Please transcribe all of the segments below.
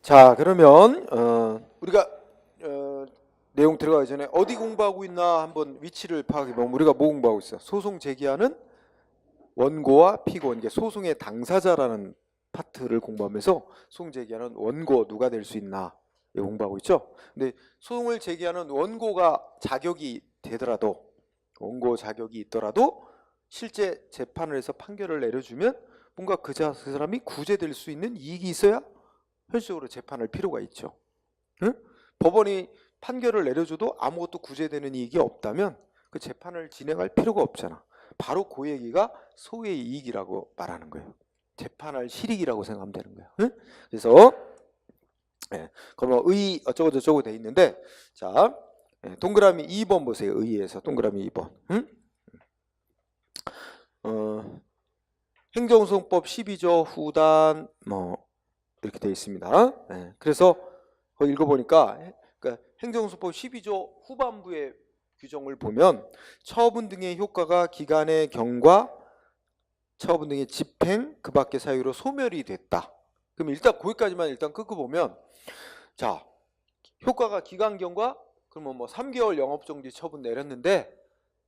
자, 그러면 우리가 내용 들어가기 전에 어디 공부하고 있나 한번 위치를 파악해 보면 우리가 뭐 공부하고 있어? 소송 제기하는 원고와 피고인, 이게 소송의 당사자라는 파트를 공부하면서 소송 제기하는 원고 누가 될 수 있나 이거 공부하고 있죠. 근데 소송을 제기하는 원고가 자격이 되더라도, 원고 자격이 있더라도 실제 재판을 해서 판결을 내려주면 뭔가 그 사람이 구제될 수 있는 이익이 있어야 현실적으로 재판할 필요가 있죠. 응? 법원이 판결을 내려줘도 아무것도 구제되는 이익이 없다면 그 재판을 진행할 필요가 없잖아. 바로 그 얘기가 소의 이익이라고 말하는 거예요. 재판할 실익이라고 생각하면 되는 거예요. 응? 그래서 그러면 의 어쩌고 저쩌고 돼 있는데, 자, 동그라미 2번 보세요. 의에서 동그라미 2번. 응? 행정소송법 12조 후단 뭐 이렇게 되어 있습니다. 그래서 그거 읽어보니까 그러니까 행정소송법 12조 후반부의 규정을 보면 처분 등의 효과가 기간의 경과, 처분 등의 집행, 그 밖의 사유로 소멸이 됐다. 그럼 일단 거기까지만 일단 끊고 보면, 자, 효과가 기간 경과, 그러면 뭐 3개월 영업정지 처분 내렸는데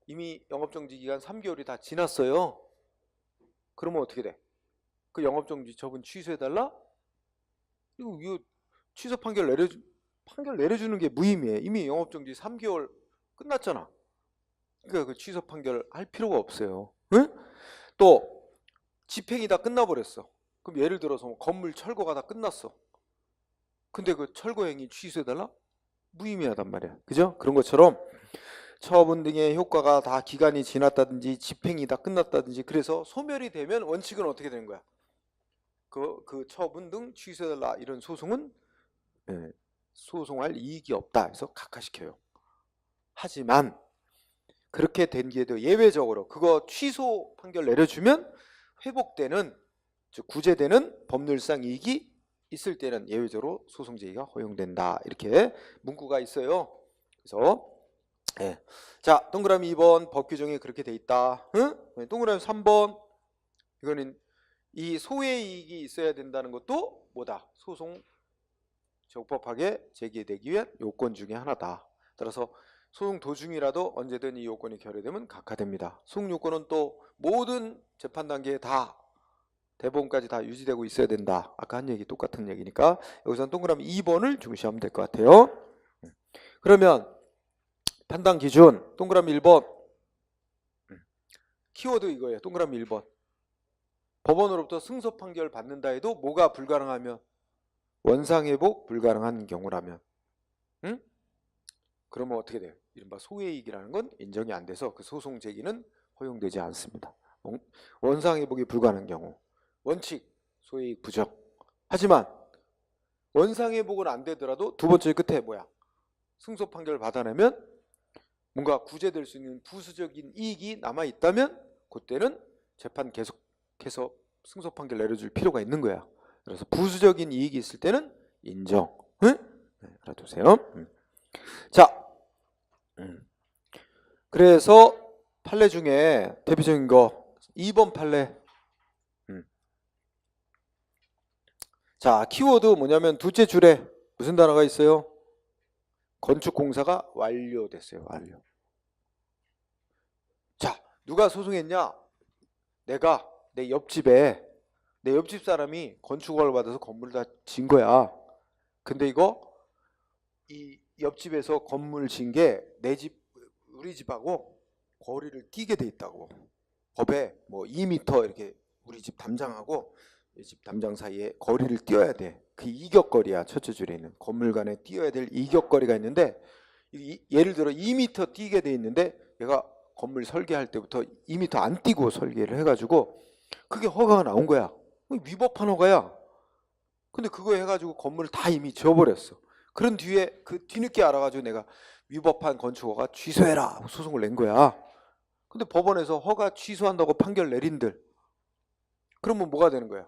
이미 영업정지 기간 3개월이 다 지났어요. 그러면 어떻게 돼? 그 영업정지 처분 취소해달라? 이거 취소 판결 내려주는 게 무의미해. 이미 영업정지 3개월 끝났잖아. 그러니까 그 취소 판결 할 필요가 없어요. 응? 또 집행이 다 끝나버렸어. 그럼 예를 들어서 뭐 건물 철거가 다 끝났어. 근데 그 철거 행위 취소해달라? 무의미하단 말이야. 그죠? 그런 것처럼 처분 등의 효과가 다 기간이 지났다든지 집행이 다 끝났다든지 그래서 소멸이 되면 원칙은 어떻게 되는 거야? 그 처분 등 취소해달라 이런 소송은 소송할 이익이 없다 해서 각하시켜요. 하지만 그렇게 된 게도 예외적으로 그거 취소 판결 내려주면 회복되는, 즉 구제되는 법률상 이익이 있을 때는 예외적으로 소송 제기가 허용된다. 이렇게 문구가 있어요. 그래서 자, 동그라미 2번 법 규정이 그렇게 돼 있다. 응? 동그라미 3번 이거는 이 소의 이익이 있어야 된다는 것도 뭐다? 소송 적법하게 제기되기 위한 요건 중에 하나다. 따라서 소송 도중이라도 언제든 이 요건이 결여되면 각하됩니다. 소송 요건은 또 모든 재판 단계에 다 대법원까지 다 유지되고 있어야 된다. 아까 한 얘기 똑같은 얘기니까 여기서는 동그라미 2번을 중시하면 될 것 같아요. 그러면 판단 기준 동그라미 1번 키워드 이거예요. 동그라미 1번 법원으로부터 승소 판결 받는다 해도 뭐가 불가능하면, 원상회복 불가능한 경우라면, 응? 그러면 어떻게 돼요? 이른바 소외이익이라는 건 인정이 안 돼서 그 소송 제기는 허용되지 않습니다. 원상회복이 불가능한 경우 원칙 소외이익 부정. 하지만 원상회복은 안 되더라도 두 번째 끝에 뭐야? 승소 판결을 받아내면 뭔가 구제될 수 있는 부수적인 이익이 남아있다면 그때는 재판 계속해서 승소 판결 내려줄 필요가 있는 거야. 그래서 부수적인 이익이 있을 때는 인정. 응? 알아두세요. 자, 그래서 판례 중에 대표적인 거 2번 판례. 자, 키워드 뭐냐면 둘째 줄에 무슨 단어가 있어요? 건축공사가 완료됐어요. 완료. 자, 누가 소송했냐? 내가 내 옆집 사람이 건축허가를 받아서 건물을 다 진 거야. 근데 이 옆집에서 건물 진 게 우리 집하고 거리를 띄게 돼 있다고. 법에 뭐 2m 이렇게 우리 집 담장하고 이 집 담장 사이에 거리를 띄어야 돼. 그 이격거리야. 첫째 줄에 있는 건물 간에 띄어야 될 이격거리가 있는데, 예를 들어 2m 띄게 돼 있는데 얘가 건물 설계할 때부터 2m 안 띄고 설계를 해가지고 그게 허가가 나온 거야. 위법한 허가야. 근데 그거 해가지고 건물을 다 이미 지어버렸어. 그런 뒤에 그 뒤늦게 알아가지고 내가 위법한 건축허가 취소해라 소송을 낸 거야. 근데 법원에서 허가 취소한다고 판결 내린들, 그러면 뭐가 되는 거야?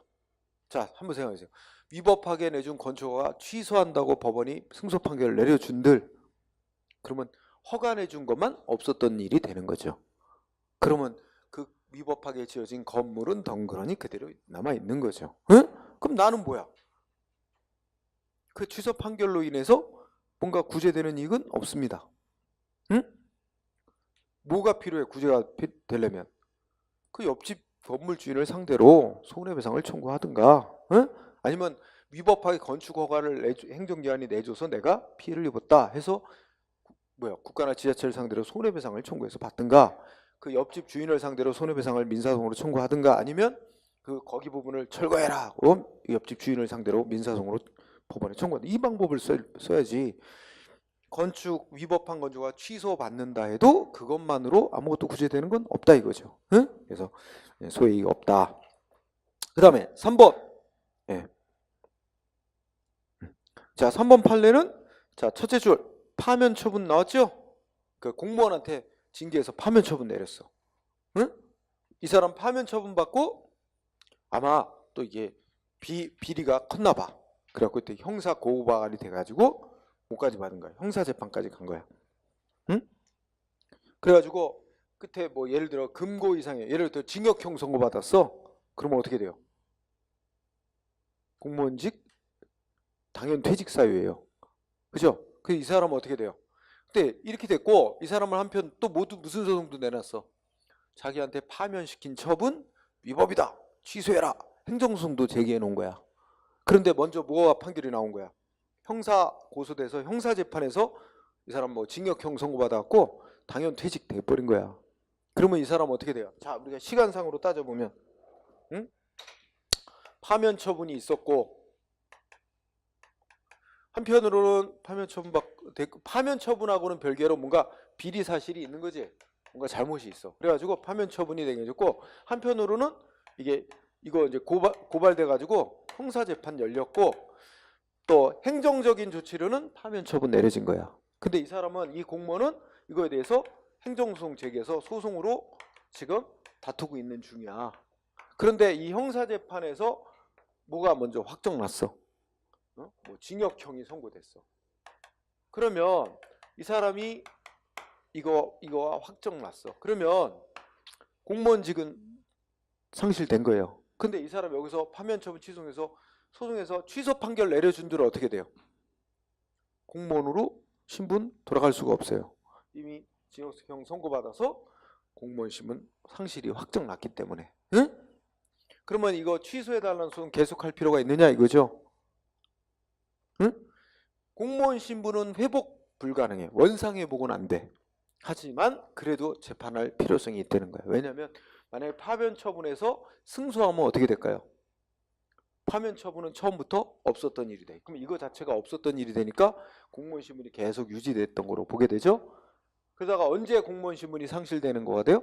자, 한번 생각해보세요. 위법하게 내준 건축허가 취소한다고 법원이 승소 판결을 내려준들, 그러면 허가 내준 것만 없었던 일이 되는 거죠. 그러면 그 위법하게 지어진 건물은 덩그러니 그대로 남아있는 거죠. 응? 그럼 나는 뭐야? 그 취소 판결로 인해서 뭔가 구제되는 이익은 없습니다. 응? 뭐가 필요해? 구제가 되려면 그 옆집 건물 주인을 상대로 손해배상을 청구하든가, 응? 아니면 위법하게 건축 허가를 행정기관이 내줘서 내가 피해를 입었다 해서 국가나 지자체를 상대로 손해배상을 청구해서 받든가, 그 옆집 주인을 상대로 손해배상을 민사소송으로 청구하든가, 아니면 그 거기 부분을 철거해라 그럼 옆집 주인을 상대로 민사소송으로 법원에 청구한다. 이 방법을 써야지. 건축 위법한 건축가 취소받는다 해도 그것만으로 아무것도 구제되는 건 없다 이거죠. 응? 그래서 소액이 없다. 그 다음에 3번. 예. 자, 3번 판례는 자, 첫째 줄 파면 처분 나왔죠? 그 공무원한테 징계해서 파면 처분 내렸어. 응? 이 사람 파면 처분 받고 아마 또 이게 비리가 컸나 봐. 그래갖고 그때 형사 고발이 돼가지고 뭐까지 받은 거야? 형사 재판까지 간 거야. 응? 그래가지고 끝에 뭐 예를 들어 금고 이상의 예를 들어 징역형 선고 받았어. 그러면 어떻게 돼요? 공무원직 당연 퇴직 사유예요. 그죠? 그 이 사람은 어떻게 돼요? 근데 이렇게 됐고 이 사람을 한편 또 모두 무슨 소송도 내놨어? 자기한테 파면시킨 처분 위법이다. 취소해라. 행정소송도 제기해 놓은 거야. 그런데 먼저 뭐가 판결이 나온 거야? 형사 고소돼서 형사재판에서 이 사람 뭐 징역형 선고받아갖고 당연 퇴직돼 버린 거야. 그러면 이 사람 어떻게 돼요? 자, 우리가 시간상으로 따져보면, 응? 파면 처분이 있었고 한편으로는 파면 처분하고는 별개로 뭔가 비리 사실이 있는 거지. 뭔가 잘못이 있어. 그래가지고 파면 처분이 되겠고, 한편으로는 이거 이제 고발돼 가지고 형사 재판 열렸고, 또 행정적인 조치로는 파면 처분 내려진 거야. 근데 이 사람은 이 공무원은 이거에 대해서 행정소송 제기해서 소송으로 지금 다투고 있는 중이야. 그런데 이 형사 재판에서 뭐가 먼저 확정났어? 뭐 징역형이 선고됐어. 그러면 이 사람이 이거가 확정났어. 그러면 공무원직은 상실된 거예요. 근데 이 사람 여기서 파면 처분 취소해서 소송에서 취소 판결 내려준 뒤로 어떻게 돼요? 공무원으로 신분 돌아갈 수가 없어요. 이미 징역형 선고받아서 공무원 신분 상실이 확정났기 때문에. 응? 그러면 이거 취소해달라는 소송 계속할 필요가 있느냐 이거죠? 응? 공무원 신분은 회복 불가능해. 원상 회복은 안 돼. 하지만 그래도 재판할 필요성이 있다는 거예요. 왜냐하면 만약에 파면 처분에서 승소하면 어떻게 될까요? 파면 처분은 처음부터 없었던 일이 돼. 그럼 이거 자체가 없었던 일이 되니까 공무원 신분이 계속 유지됐던 거로 보게 되죠. 그러다가 언제 공무원 신분이 상실되는 거가 돼요?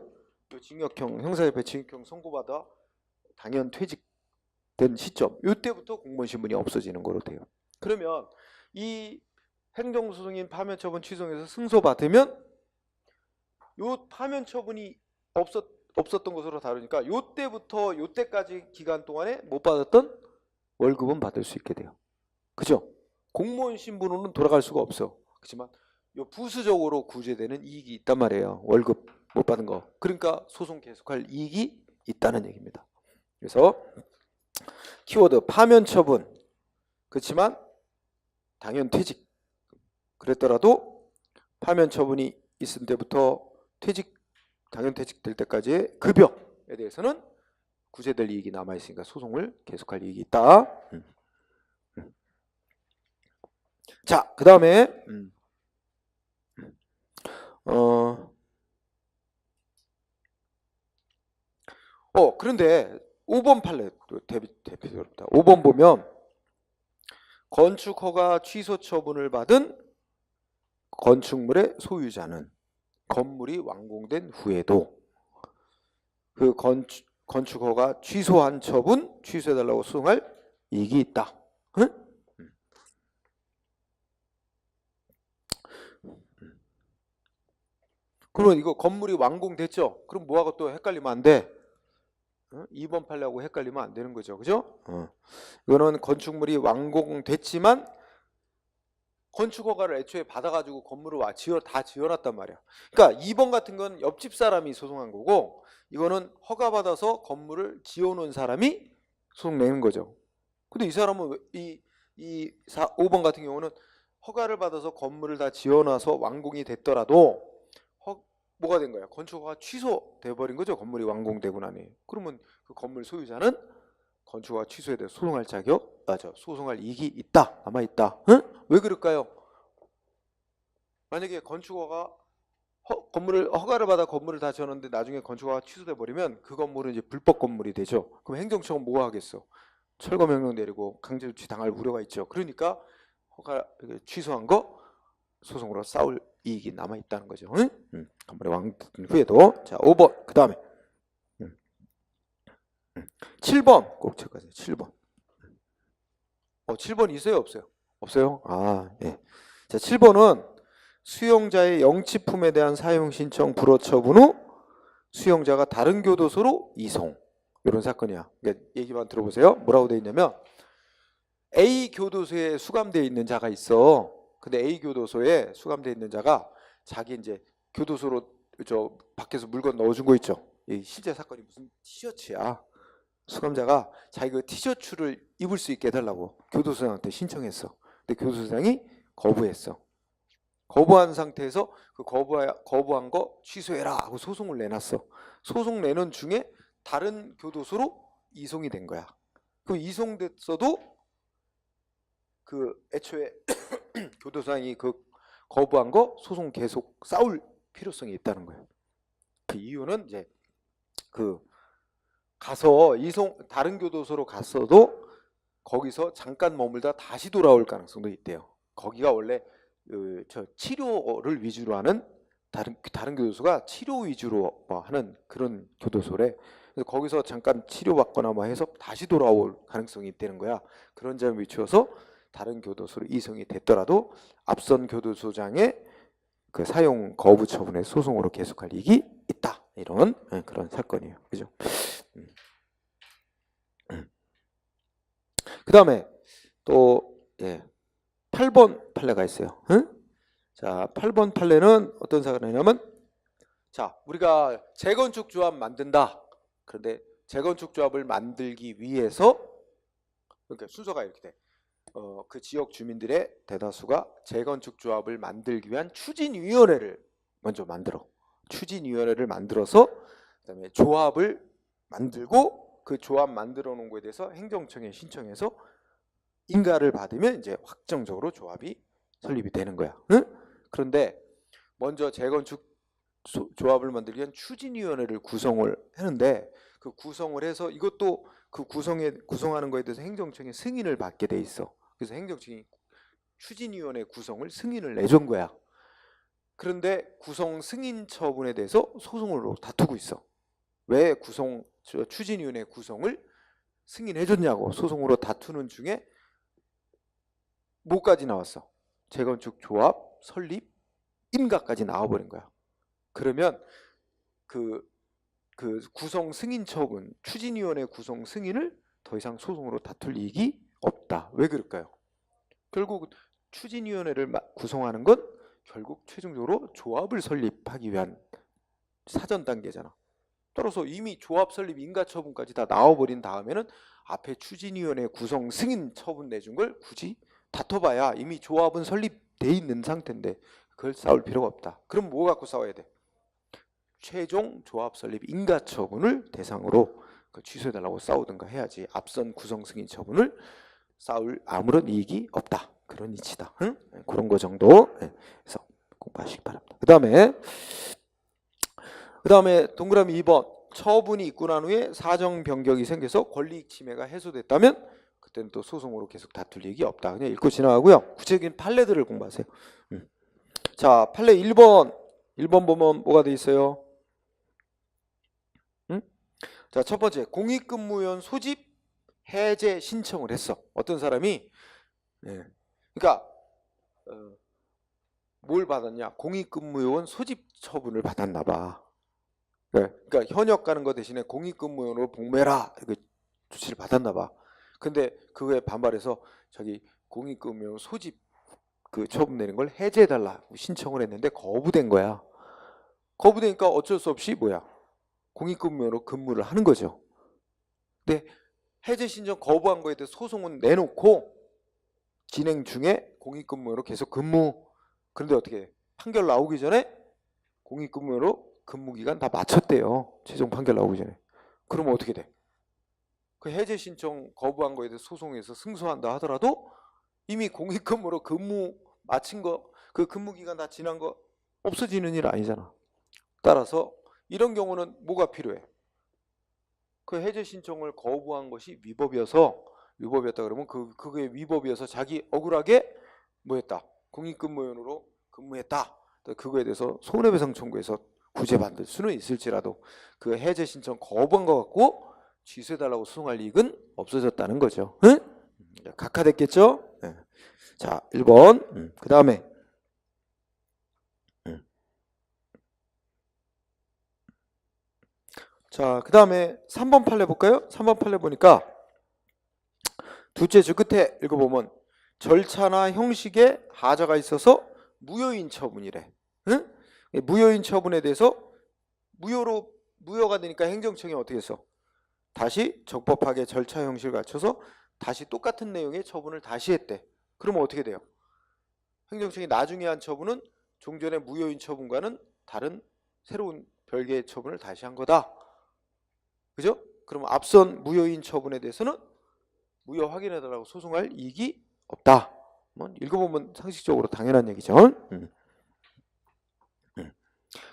징역형, 형사재판 징역형 선고받아 당연 퇴직된 시점, 이때부터 공무원 신분이 없어지는 거로 돼요. 그러면 이 행정소송인 파면 처분 취소해서 승소받으면 요 파면 처분이 없었던 것으로 다루니까 요때부터 요때까지 기간 동안에 못 받았던 월급은 받을 수 있게 돼요. 그죠? 공무원 신분으로는 돌아갈 수가 없어. 그렇지만 요 부수적으로 구제되는 이익이 있단 말이에요. 월급 못 받은 거. 그러니까 소송 계속할 이익이 있다는 얘기입니다. 그래서 키워드 파면 처분. 그렇지만 당연 퇴직. 그랬더라도 파면 처분이 있을 때부터 당연 퇴직될 때까지의 급여에 대해서는 구제될 이익이 남아있으니까 소송을 계속할 이익이 있다. 자, 그 다음에 그런데 5번 판례 대표적으로다. 5번 보면 건축허가 취소 처분을 받은 건축물의 소유자는 건물이 완공된 후에도 그 건축허가 취소한 처분 취소해달라고 소송할 이익이 있다. 응? 그러면 이거 건물이 완공됐죠? 그럼 뭐하고 또 헷갈리면 안 돼? 2번 판례하고 헷갈리면 안 되는 거죠. 그죠? 이거는 건축물이 완공됐지만 건축허가를 애초에 받아가지고 건물을 다 지어놨단 말이야. 그러니까 2번 같은 건 옆집 사람이 소송한 거고, 이거는 허가받아서 건물을 지어놓은 사람이 소송 내는 거죠. 근데 이 사람은 이 5번 같은 경우는 허가를 받아서 건물을 다 지어놔서 완공이 됐더라도 뭐가 된 거야? 건축허가 취소돼 버린 거죠. 건물이 완공되고 나니. 그러면 그 건물 소유자는 건축허가 취소에 대해 소송할 소송할 이익이 있다, 남아 있다. 응? 왜 그럴까요? 만약에 건축허가 건물을 허가를 받아 건물을 다 지었는데 나중에 건축허가 취소돼 버리면 그 건물은 이제 불법 건물이 되죠. 그럼 행정청은 뭐 하겠어? 철거 명령 내리고 강제 조치 당할 우려가 있죠. 그러니까 허가 취소한 거 소송으로 싸울 이익이 남아 있다는 거죠. 응? 건물이 완공된 후에도. 자, 5번. 그다음에 7번 꼭 체크하세요. 7번. 7번 있어요, 없어요? 없어요? 아, 예. 자, 7번은 수용자의 영치품에 대한 사용 신청 불허 처분 후 수용자가 다른 교도소로 이송. 이런 사건이야. 그러니까 얘기만 들어보세요. 뭐라고 돼 있냐면 A 교도소에 수감되어 있는 자가 있어. 근데 A 교도소에 수감되어 있는 자가 자기 이제 교도소로 저 밖에서 물건 넣어준 거 있죠. 이 실제 사건이 무슨 티셔츠야. 수감자가 자기 그 티셔츠를 입을 수 있게 해달라고 교도소장한테 신청했어. 근데 교도소장이 거부했어. 거부한 상태에서 그 거부한 거 취소해라 하고 소송을 내놨어. 소송 내는 중에 다른 교도소로 이송이 된 거야. 그 이송됐어도 그 애초에 교도소장이 그 거부한 거 소송 계속 싸울 필요성이 있다는 거예요. 그 이유는 이제 그 가서 다른 교도소로 갔어도 거기서 잠깐 머물다 다시 돌아올 가능성도 있대요. 거기가 원래 저 치료를 위주로 하는 다른 교도소가 치료 위주로 하는 그런 교도소래. 그래서 거기서 잠깐 치료받거나 해서 다시 돌아올 가능성이 있다는 거야. 그런 점에 비추어서 다른 교도소로 이송이 됐더라도 앞선 교도소장의 그 사용 거부 처분의 소송으로 계속할 이익이 있다. 이런 그런 사건이에요. 그죠? 그 다음에 또 8번 판례가 있어요. 응? 자, 8번 판례는 어떤 사건이냐면, 자, 우리가 재건축 조합 만든다. 그런데 재건축 조합을 만들기 위해서, 그러니까 순서가 이렇게 돼. 그 지역 주민들의 대다수가 재건축 조합을 만들기 위한 추진위원회를 먼저 만들어. 추진위원회를 만들어서 그다음에 조합을 만들고 그 조합 만들어 놓은 거에 대해서 행정청에 신청해서 인가를 받으면 이제 확정적으로 조합이 설립이 되는 거야. 응? 그런데 먼저 재건축 조합을 만들기 위한 추진위원회를 구성을 하는데 그 구성을 해서 이것도 그 구성하는 거에 대해서 행정청의 승인을 받게 돼 있어. 그래서 행정청이 추진위원회 구성을 승인을 내준 거야. 그런데 구성 승인 처분에 대해서 소송으로 다투고 있어. 왜 추진위원회 구성을 승인해줬냐고 소송으로 다투는 중에 뭐까지 나왔어? 재건축 조합 설립 인가까지 나와버린 거야. 그러면 그 구성 승인 처분, 추진위원회 구성 승인을 더 이상 소송으로 다툴 이익이 없다. 왜 그럴까요? 결국 추진위원회를 구성하는 건 결국 최종적으로 조합을 설립하기 위한 사전 단계잖아. 따라서 이미 조합 설립 인가 처분까지 다 나와버린 다음에는 앞에 추진위원회 구성 승인 처분 내준 걸 굳이 다퉈봐야 이미 조합은 설립돼 있는 상태인데 그걸 싸울 필요가 없다. 그럼 뭐 갖고 싸워야 돼? 최종 조합 설립 인가 처분을 대상으로 취소해달라고 싸우든가 해야지 앞선 구성 승인 처분을 싸울 아무런 이익이 없다. 그런 이치다. 응? 그런 거 정도 해서 공부하시기 바랍니다. 그 다음에 동그라미 2번 처분이 있고 난 후에 사정 변경이 생겨서 권리이익 침해가 해소됐다면 그때는 또 소송으로 계속 다툴 이익이 없다. 그냥 읽고 지나가고요. 구체적인 판례들을 공부하세요. 자, 판례 1번 보면 뭐가 돼 있어요? 자, 첫 번째 공익근무원 소집 해제 신청을 했어. 어떤 사람이 그러니까 뭘 받았냐? 공익근무원 소집 처분을 받았나 봐. 그러니까 현역 가는 거 대신에 공익근무원으로 복무해라 이렇게 조치를 받았나 봐. 근데 그거에 반발해서 자기 공익근무원 소집 그 처분 내는 걸 해제해달라고 신청을 했는데 거부된 거야. 거부되니까 어쩔 수 없이 공익근무원으로 근무를 하는 거죠. 근데 해제 신청 거부한 거에 대해서 소송은 내놓고 진행 중에 공익근무로 계속 근무. 그런데 어떻게 해? 판결 나오기 전에 공익근무로 근무기간 다 마쳤대요. 최종 판결 나오기 전에. 그러면 어떻게 돼? 그 해제 신청 거부한 거에 대해서 소송해서 승소한다 하더라도 이미 공익근무로 근무 마친 거, 그 근무기간 다 지난 거 없어지는 일 아니잖아. 따라서 이런 경우는 뭐가 필요해? 그 해제 신청을 거부한 것이 위법이었다 그러면 그게 위법이어서 자기 억울하게 뭐 했다? 공익근무원으로 근무했다. 그거에 대해서 손해배상 청구해서 구제받을 수는 있을지라도 그 해제 신청 거부한 것 같고 취소해달라고 소송할 이익은 없어졌다는 거죠. 응? 각하됐겠죠? 네. 자, 1번. 그 다음에 자, 그 다음에 3번 판례 볼까요? 3번 판례 보니까 둘째 줄 끝에 읽어보면 절차나 형식에 하자가 있어서 무효인 처분이래. 응? 무효인 처분에 대해서 무효가 되니까 행정청이 어떻게 했어? 다시 적법하게 절차 형식을 갖춰서 다시 똑같은 내용의 처분을 다시 했대. 그러면 어떻게 돼요? 행정청이 나중에 한 처분은 종전의 무효인 처분과는 다른 새로운 별개의 처분을 다시 한 거다. 그죠? 그러면 앞선 무효인 처분에 대해서는 무효 확인해달라고 소송할 이익이 없다. 읽어보면 상식적으로 당연한 얘기죠.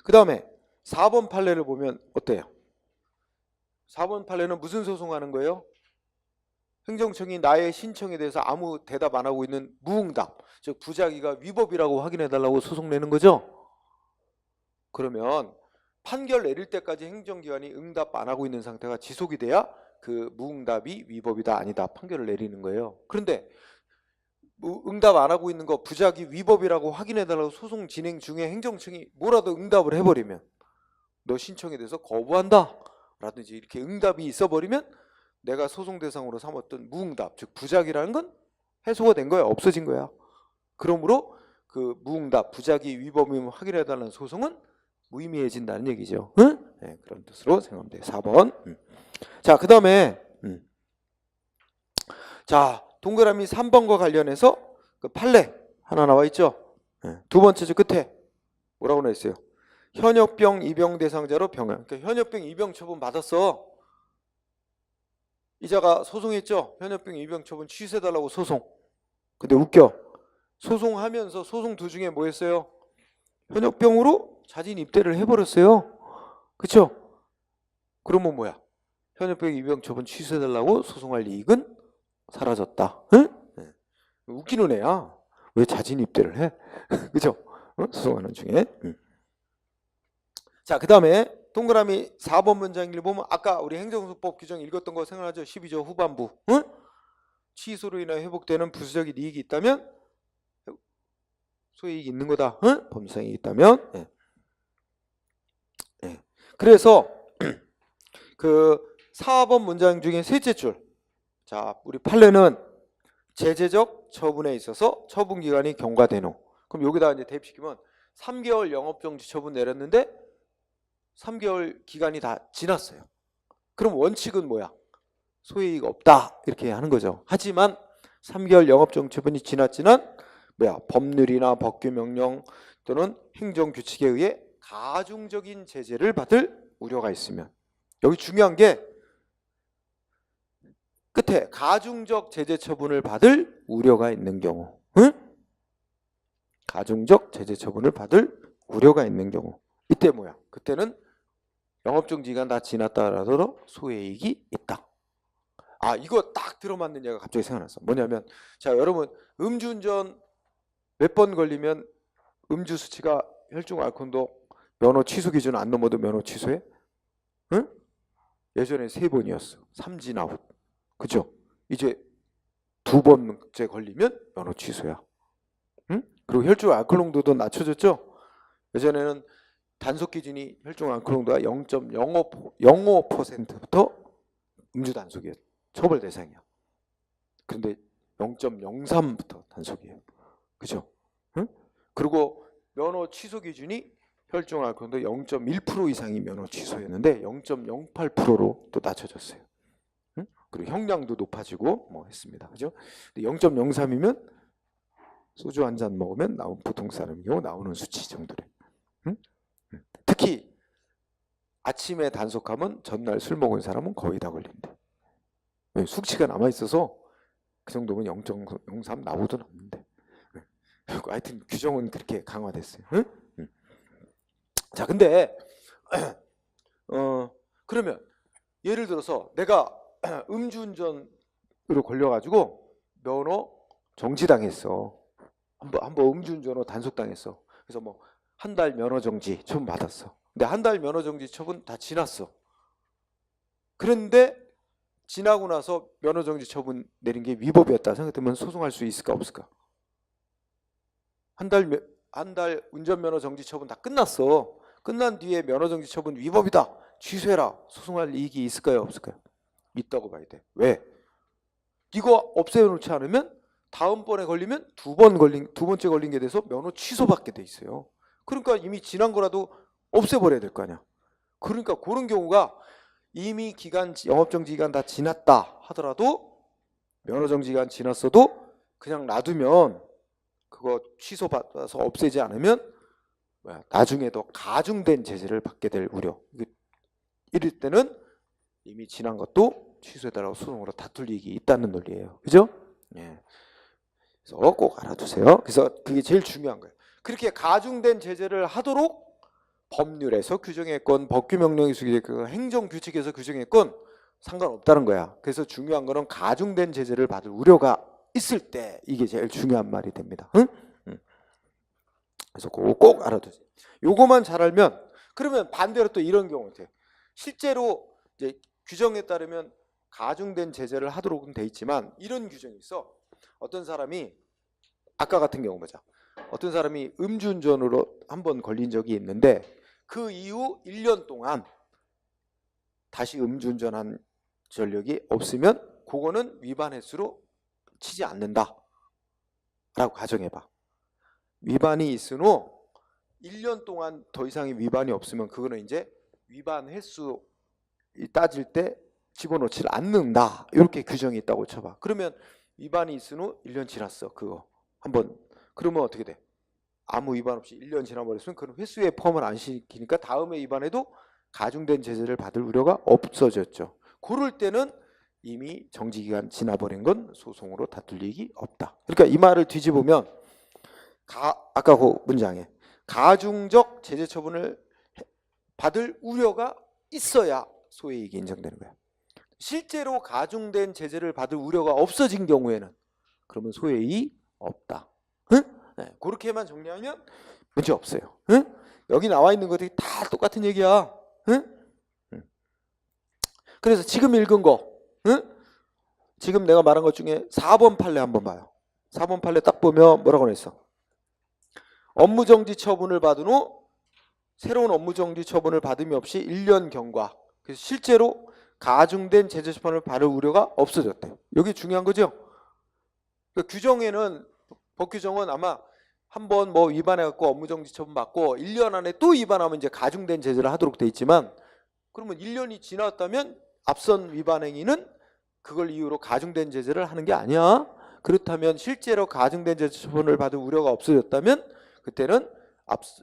그 다음에 4번 판례를 보면 어때요? 4번 판례는 무슨 소송하는 거예요? 행정청이 나의 신청에 대해서 아무 대답 안 하고 있는 무응답, 즉 부작위가 위법이라고 확인해달라고 소송 내는 거죠. 그러면 판결 내릴 때까지 행정기관이 응답 안 하고 있는 상태가 지속이 돼야 그 무응답이 위법이다 아니다 판결을 내리는 거예요. 그런데 응답 안 하고 있는 거 부작위 위법이라고 확인해달라고 소송 진행 중에 행정청이 뭐라도 응답을 해버리면 너 신청에 대해서 거부한다 라든지 이렇게 응답이 있어버리면 내가 소송 대상으로 삼았던 무응답, 즉 부작위라는 건 해소가 된 거야, 없어진 거야. 그러므로 그 무응답, 부작위 위법임을 확인해달라는 소송은 무의미해진다는 얘기죠. 응? 네, 그런 뜻으로 생각하면 돼요. 4번. 자, 그 다음에 자, 동그라미 3번과 관련해서 그 판례 하나 나와 있죠. 네, 두 번째 줄 끝에 뭐라고 나있어요? 현역병 입영 대상자로 병역. 그러니까 현역병 입영 처분 받았어. 이자가 소송했죠. 현역병 입영 처분 취소해달라고 소송. 근데 웃겨. 소송하면서 소송 도중에 뭐 했어요? 현역병으로 자진 입대를 해버렸어요. 그쵸? 그러면 뭐야? 현역병 입영 처분 취소해달라고 소송할 이익은 사라졌다. 응? 네. 웃기는 애야. 왜 자진 입대를 해? 그죠? 소송하는 중에. 자, 그 다음에 동그라미 4번 문장을 보면 아까 우리 행정소법 규정 읽었던 거 생각나죠? 12조 후반부. 응? 취소로 인하여 회복되는 부수적인 이익이 있다면 소이익이 있는 거다. 응? 법률상이 있다면. 네. 네. 그래서 그 4번 문장 중에 셋째 줄. 자, 우리 판례는 제재적 처분에 있어서 처분기간이 경과된 후. 그럼 여기다 이제 대입시키면 3개월 영업정지 처분 내렸는데 3개월 기간이 다 지났어요. 그럼 원칙은 뭐야? 소이익 없다 이렇게 하는 거죠. 하지만 3개월 영업정지 처분이 지났지만 뭐야? 법률이나 법규명령 또는 행정규칙에 의해 가중적인 제재를 받을 우려가 있으면 여기 중요한 게 끝에 가중적 제재 처분을 받을 우려가 있는 경우. 응? 가중적 제재 처분을 받을 우려가 있는 경우. 이때 뭐야? 그때는 영업정지가 다 지났다라도 소해이익이 있다. 아, 이거 딱 들어맞는 얘가 갑자기 생각났어. 뭐냐면 자, 여러분 음주운전 몇 번 걸리면 음주 수치가 혈중 알코올도 면허 취소 기준 안 넘어도 면허 취소해? 응? 예전에 3번이었어. 삼진 아웃. 그죠? 이제 2번째 걸리면 면허 취소야. 응? 그리고 혈중 알코올 농도도 낮춰졌죠? 예전에는 단속 기준이 혈중 알코올 농도가 0.05%부터 음주 단속이에요. 처벌 대상이야. 그런데 0.03부터 단속이에요. 그죠? 응? 그리고 면허 취소 기준이 혈중 알코올 농도 0.1% 이상이 면허 취소였는데 0.08%로 또 낮춰졌어요. 응? 그리고 형량도 높아지고 뭐 했습니다. 그죠? 0.03이면 소주 한 잔 먹으면 보통 사람의 경우 나오는 수치 정도래. 응? 특히 아침에 단속하면 전날 술 먹은 사람은 거의 다 걸린대. 왜? 숙취가 남아 있어서 그 정도면 0.03 나보다 넘는데. 하여튼 규정은 그렇게 강화됐어요. 응? 응. 자, 근데 그러면 예를 들어서 내가 음주운전으로 걸려가지고 면허 정지당했어. 한번 음주운전으로 단속당했어. 그래서 뭐 한 달 면허 정지 처분 받았어. 근데 한 달 면허 정지 처분 다 지났어. 그런데 지나고 나서 면허 정지 처분 내린 게 위법이었다 생각되면 소송할 수 있을까 없을까? 한 달 운전면허 정지 처분 다 끝났어. 끝난 뒤에 면허 정지 처분 위법이다. 취소해라. 소송할 이익이 있을까요 없을까요? 있다고 봐야 돼. 왜? 이거 없애놓지 않으면 다음번에 걸리면 두 번째 걸린 게 돼서 면허 취소받게 돼 있어요. 그러니까 이미 지난 거라도 없애버려야 될 거 아니야. 그러니까 그런 경우가 이미 영업정지 기간 다 지났다 하더라도 면허정지 기간 지났어도 그냥 놔두면 그거 취소받아서 없애지 않으면 나중에도 가중된 제재를 받게 될 우려. 이럴 때는 이미 지난 것도 취소해달라고 소송으로 다툴 이익이 있다는 논리예요. 그죠? 예. 그래서 꼭 알아두세요. 그래서 그게 제일 중요한 거예요. 그렇게 가중된 제재를 하도록 법률에서 규정했건 법규명령에서 규정했건 행정규칙에서 규정했건 상관없다는 거야. 그래서 중요한 거는 가중된 제재를 받을 우려가 있을 때 이게 제일 중요한 말이 됩니다. 응? 그래서 꼭 알아두세요. 요거만 잘 알면 그러면 반대로 또 이런 경우 같아요. 실제로 이제 규정에 따르면 가중된 제재를 하도록은 돼 있지만 이런 규정이 있어. 어떤 사람이 아까 같은 경우 보자. 어떤 사람이 음주운전으로 한번 걸린 적이 있는데 그 이후 1년 동안 다시 음주운전한 전력이 없으면 그거는 위반 횟수로 치지 않는다 라고 가정해봐. 위반이 있은 후 1년 동안 더 이상의 위반이 없으면 그거는 이제 위반 횟수 따질 때 집어넣지 않는다 이렇게 규정이 있다고 쳐봐. 그러면 위반이 있은 후 1년 지났어. 그거 한번 그러면 어떻게 돼? 아무 위반 없이 1년 지나버렸으면 그런 횟수에 포함을 안 시키니까 다음에 위반해도 가중된 제재를 받을 우려가 없어졌죠. 그럴 때는 이미 정지기간 지나버린 건 소송으로 다툴 이익이 없다. 그러니까 이 말을 뒤집으면 아까 그 문장에 가중적 제재 처분을 받을 우려가 있어야 소해이익이 인정되는 거야. 실제로 가중된 제재를 받을 우려가 없어진 경우에는 그러면 소해이익이 없다. 응? 네, 그렇게만 정리하면 문제 없어요. 응? 여기 나와 있는 것들이 다 똑같은 얘기야. 응? 그래서 지금 읽은 거, 응? 지금 내가 말한 것 중에 4번 판례 한번 봐요. 4번 판례 딱 보면 뭐라고 했어? 업무정지 처분을 받은 후 새로운 업무정지 처분을 받음이 없이 1년 경과. 그래서 실제로 가중된 제재 처분을 받을 우려가 없어졌대. 여기 중요한 거죠. 그 규정에는 법 규정은 아마 한번 뭐 위반해갖고 업무정지 처분 받고 1년 안에 또 위반하면 이제 가중된 제재를 하도록 돼 있지만 그러면 1년이 지났다면 앞선 위반 행위는 그걸 이유로 가중된 제재를 하는 게 아니야. 그렇다면 실제로 가중된 제재 처분을 받을 우려가 없어졌다면 그때는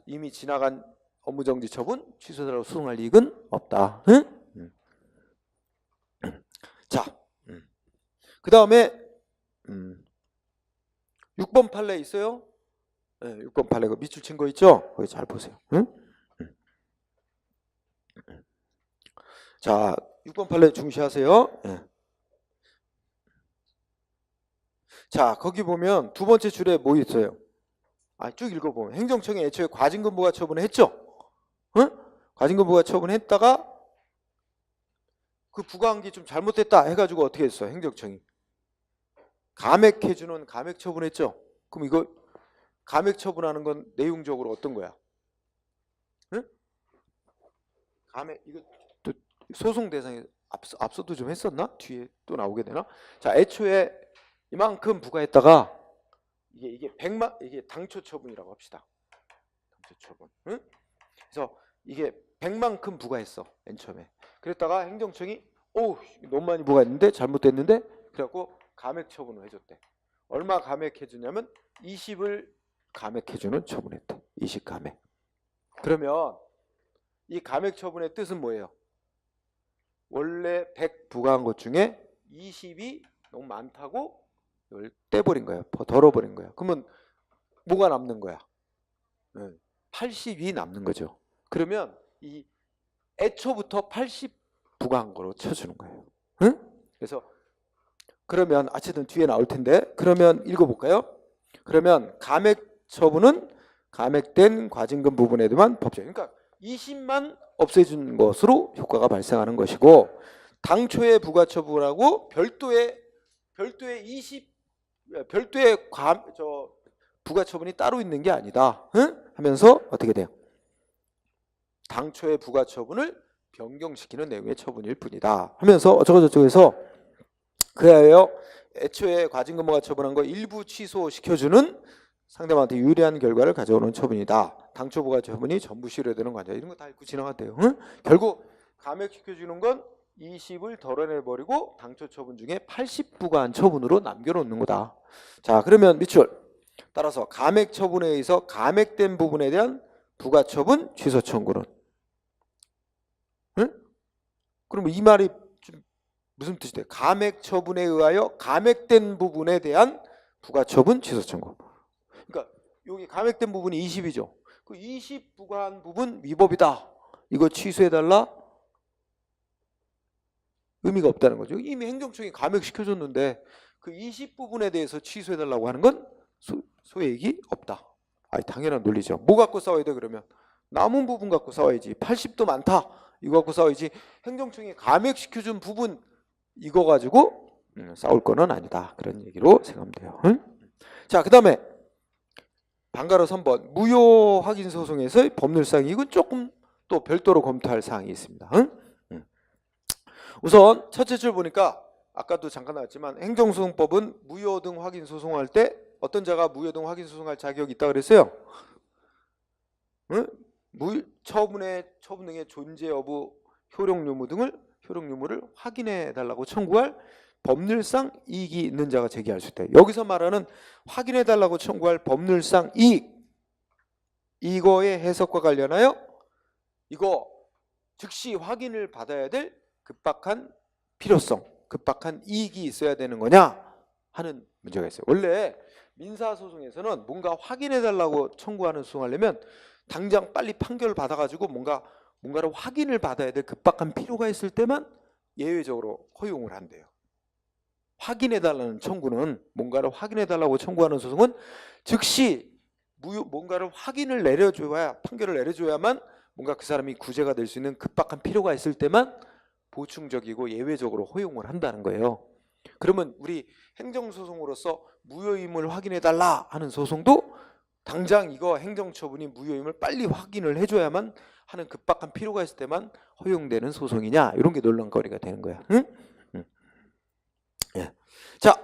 이미 지나간 업무정지 처분 취소되라고 소송할 이익은 없다. 응? 자, 그 다음에 6번 판례 있어요? 네, 6번 판례 그 밑줄 친 거 있죠? 거기 잘 보세요. 응? 자, 6번 판례 중시하세요. 네. 자, 거기 보면 두 번째 줄에 뭐 있어요? 쭉 읽어보면 행정청이 애초에 과징금부가 처분을 했죠? 응? 과징금부가 처분했다가 그 부과한 게 좀 잘못됐다 해가지고 어떻게 했어? 행정청이 감액해주는 감액 처분했죠? 그럼 이거 감액 처분하는 건 내용적으로 어떤 거야? 응? 감액 이거 또 소송 대상에 앞서도 좀 했었나? 뒤에 또 나오게 되나? 자, 애초에 이만큼 부과했다가 이게 100만 이게 당초 처분이라고 합시다. 당초 처분. 응? 그래서 이게 100만큼 부과했어. 맨 처음에. 그랬다가 행정청이 너무 많이 부과했는데 잘못됐는데 그래갖고 감액 처분을 해줬대. 얼마 감액해 주냐면 20을 감액해 주는 처분했대. 20 감액. 그러면 이 감액 처분의 뜻은 뭐예요? 원래 100 부과한 것 중에 20이 너무 많다고 이걸 떼버린 거야. 덜어버린 거야. 그러면 뭐가 남는 거야? 80이 남는 거죠. 그러면 이 애초부터 80 부과한 거로 쳐주는 거예요. 응? 그래서 그러면 어쨌든 뒤에 나올 텐데 그러면 읽어볼까요? 그러면 감액 처분은 감액된 과징금 부분에 대한 법적. 그러니까 20만 없애준 것으로 효과가 발생하는 것이고 당초에 부가처분하고 별도의 부가처분이 따로 있는 게 아니다. 응? 하면서 어떻게 돼요? 당초의 부가처분을 변경시키는 내용의 처분일 뿐이다. 하면서 어쩌고저쩌고해서 그하여 애초에 과징금부가 처분한 거 일부 취소시켜주는 상대방한테 유리한 결과를 가져오는 처분이다. 당초 부가처분이 전부 실효되는 거 아니야. 이런 거 다 읽고 지나간대요. 응? 결국 감액시켜주는 건 20을 덜어내버리고 당초 처분 중에 80 부과한 처분으로 남겨놓는 거다. 자, 그러면 밑줄 따라서 감액 처분에 의해서 감액된 부분에 대한 부가처분 취소 청구는 응? 그러면 이 말이 좀 무슨 뜻이 돼요? 감액 처분에 의하여 감액된 부분에 대한 부가처분 취소 청구. 그러니까 여기 감액된 부분이 20이죠. 그 20 부과한 부분 위법이다. 이거 취소해달라? 의미가 없다는 거죠. 이미 행정청이 감액시켜줬는데 그 20 부분에 대해서 취소해달라고 하는 건 소액이 없다. 아니, 당연한 논리죠. 뭐 갖고 싸워야 돼 그러면? 남은 부분 갖고 싸워야지. 80도 많다. 이거 갖고 싸워야지. 행정청이 감액시켜준 부분 이거 가지고 싸울 거는 아니다. 그런 얘기로 생각하면 돼요. 응? 자, 그 다음에 방가로 3번 무효 확인 소송에서의 법률상 이건 조금 또 별도로 검토할 사항이 있습니다. 응? 우선 첫째 줄 보니까 아까도 잠깐 나왔지만 행정소송법은 무효 등 확인 소송할 때 어떤 자가 무효 등 확인 소송할 자격이 있다 그랬어요. 응? 처분 등의 존재 여부, 효력 유무를 확인해 달라고 청구할 법률상 이익이 있는 자가 제기할 수 있다. 여기서 말하는 확인해 달라고 청구할 법률상 이익, 이거의 해석과 관련하여 이거 즉시 확인을 받아야 될 급박한 필요성, 급박한 이익이 있어야 되는 거냐 하는 문제가 있어요. 원래 민사소송에서는 뭔가 확인해 달라고 청구하는 소송하려면 당장 빨리 판결을 받아가지고 뭔가를 확인을 받아야 될 급박한 필요가 있을 때만 예외적으로 허용을 한대요. 확인해 달라는 청구는 뭔가를 확인해 달라고 청구하는 소송은 즉시 뭔가를 확인을 내려줘야 판결을 내려줘야만 뭔가 그 사람이 구제가 될 수 있는 급박한 필요가 있을 때만 보충적이고 예외적으로 허용을 한다는 거예요. 그러면 우리 행정소송으로서 무효임을 확인해 달라 하는 소송도 당장 이거 행정처분이 무효임을 빨리 확인을 해줘야만 하는 급박한 필요가 있을 때만 허용되는 소송이냐 이런 게 논란거리가 되는 거야. 응? 예. 자,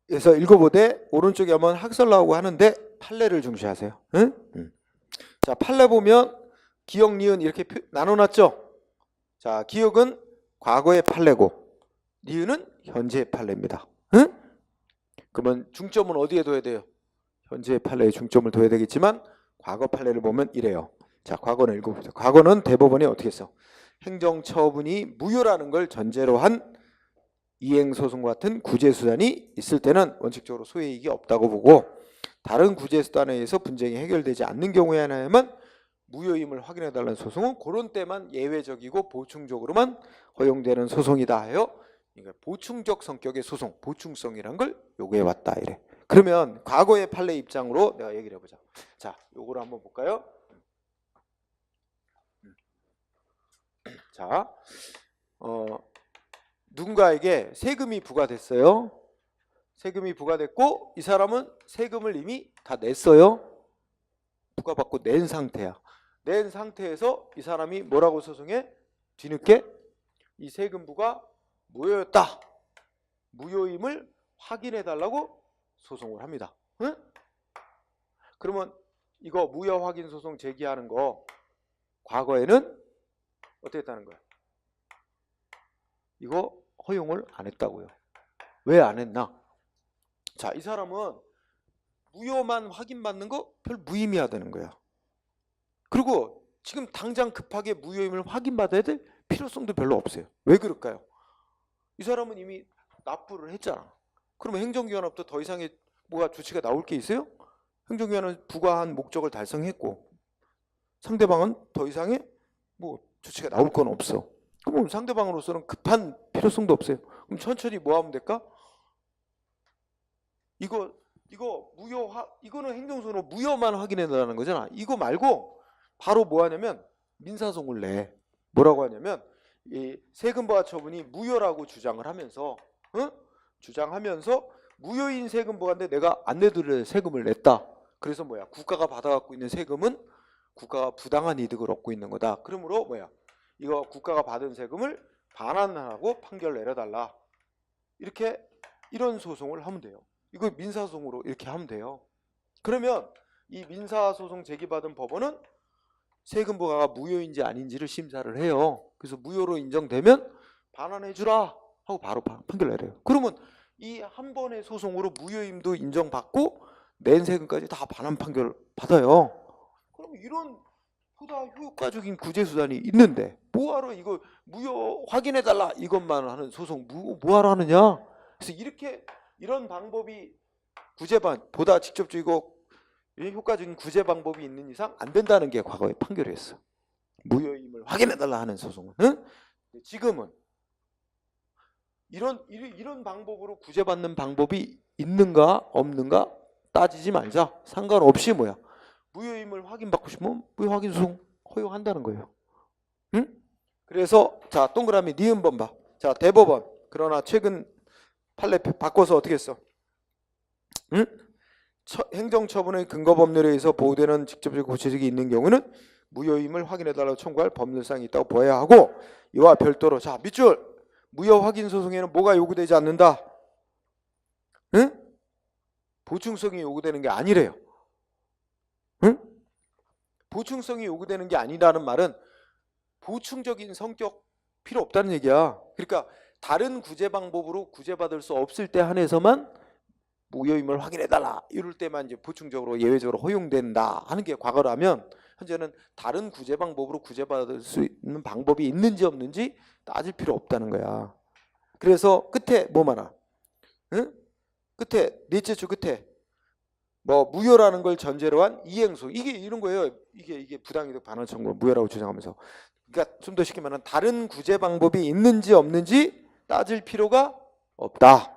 그래서 읽어보되 오른쪽에 한번 학설 나오고 하는데 판례를 중시하세요. 응? 자, 판례 보면 기역, 니은 이렇게 나눠놨죠. 자, 기역은 과거의 판례고 니은은 현재의 판례입니다. 응? 그러면 중점은 어디에 둬야 돼요? 현재의 판례에 중점을 둬야 되겠지만 과거 판례를 보면 이래요. 자, 과거는 읽어보자. 과거는 대법원이 어떻게 했어? 행정처분이 무효라는 걸 전제로 한 이행소송 같은 구제수단이 있을 때는 원칙적으로 소해이익이 없다고 보고 다른 구제수단에 의해서 분쟁이 해결되지 않는 경우에 하나에만 무효임을 확인해달라는 소송은 그런 때만 예외적이고 보충적으로만 허용되는 소송이다 하여 보충적 성격의 소송, 보충성이란 걸 요구해 왔다 이래. 그러면 과거의 판례 입장으로 내가 얘기를 해보자. 자, 요거를 한번 볼까요? 자, 누군가에게 세금이 부과됐어요. 세금이 부과됐고 이 사람은 세금을 이미 다 냈어요. 부과받고 낸 상태야. 낸 상태에서 이 사람이 뭐라고 소송해? 뒤늦게 이 세금 부과 무효였다. 무효임을 확인해 달라고 소송을 합니다. 응? 그러면 이거 무효 확인 소송 제기하는 거 과거에는 어떻게 했다는 거야? 이거 허용을 안 했다고요. 왜 안 했나? 자, 이 사람은 무효만 확인받는 거 별 무의미하다는 거야. 그리고 지금 당장 급하게 무효임을 확인받아야 될 필요성도 별로 없어요. 왜 그럴까요? 이 사람은 이미 납부를 했잖아. 그러면 행정기관으로부터 더 이상의 뭐가 조치가 나올 게 있어요? 행정기관은 부과한 목적을 달성했고 상대방은 더 이상의 뭐 조치가 나올 건 없어. 그럼 상대방으로서는 급한 필요성도 없어요. 그럼 천천히 뭐 하면 될까? 이거 이거는 행정소송으로 무효만 확인해 달라는 거잖아. 이거 말고 바로 뭐 하냐면 민사소송을 내. 뭐라고 하냐면 이 세금부과 처분이 무효라고 주장을 하면서 주장하면서 무효인 세금부과인데 내가 안 내드릴 세금을 냈다. 그래서 뭐야? 국가가 받아갖고 있는 세금은 국가가 부당한 이득을 얻고 있는 거다. 그러므로 뭐야? 이거 국가가 받은 세금을 반환하라고 판결 내려달라. 이렇게 이런 소송을 하면 돼요. 이거 민사소송으로 이렇게 하면 돼요. 그러면 이 민사소송 제기받은 법원은 세금부과가 무효인지 아닌지를 심사를 해요. 그래서 무효로 인정되면 반환해주라 하고 바로 판결 내려요. 그러면 이 한 번의 소송으로 무효임도 인정받고 낸 세금까지 다 반환 판결 받아요. 그럼 이런 보다 효과적인 구제수단이 있는데 뭐하러 이거 무효 확인해달라 이것만 하는 소송 뭐하러 하느냐. 그래서 이런 방법이 구제보다 직접적이고 효과적인 구제 방법이 있는 이상 안 된다는 게 과거에 판결이었어. 무효임을 확인해달라 하는 소송은. 응? 지금은 이런 방법으로 구제받는 방법이 있는가 없는가 따지지 말자. 상관없이 뭐야? 무효임을 확인받고 싶으면 무효 확인 소송 허용한다는 거예요. 응? 그래서 자 동그라미 니은번 봐. 자 대법원. 그러나 최근 판례 바꿔서 어떻게 했어? 응? 행정처분의 근거법률에 의해서 보호되는 직접적 구체적이 있는 경우는 무효임을 확인해달라고 청구할 법률사항이 있다고 보아야 하고 이와 별도로 자 밑줄 무효 확인 소송에는 뭐가 요구되지 않는다? 응? 보충성이 요구되는 게 아니래요. 응? 보충성이 요구되는 게 아니라는 말은 보충적인 성격 필요 없다는 얘기야. 그러니까 다른 구제 방법으로 구제받을 수 없을 때 한해서만 무효임을 확인해달라 이럴 때만 이제 보충적으로 예외적으로 허용된다 하는 게 과거라면 현재는 다른 구제 방법으로 구제받을 수 있는 방법이 있는지 없는지 따질 필요 없다는 거야. 그래서 끝에 뭐 말아? 응? 끝에 넷째 줄 끝에 뭐 무효라는 걸 전제로 한 이행소 이게 이런 거예요. 이게 부당이득 반환 청구 무효라고 주장하면서 그러니까 좀 더 쉽게 말하면 다른 구제 방법이 있는지 없는지 따질 필요가 없다.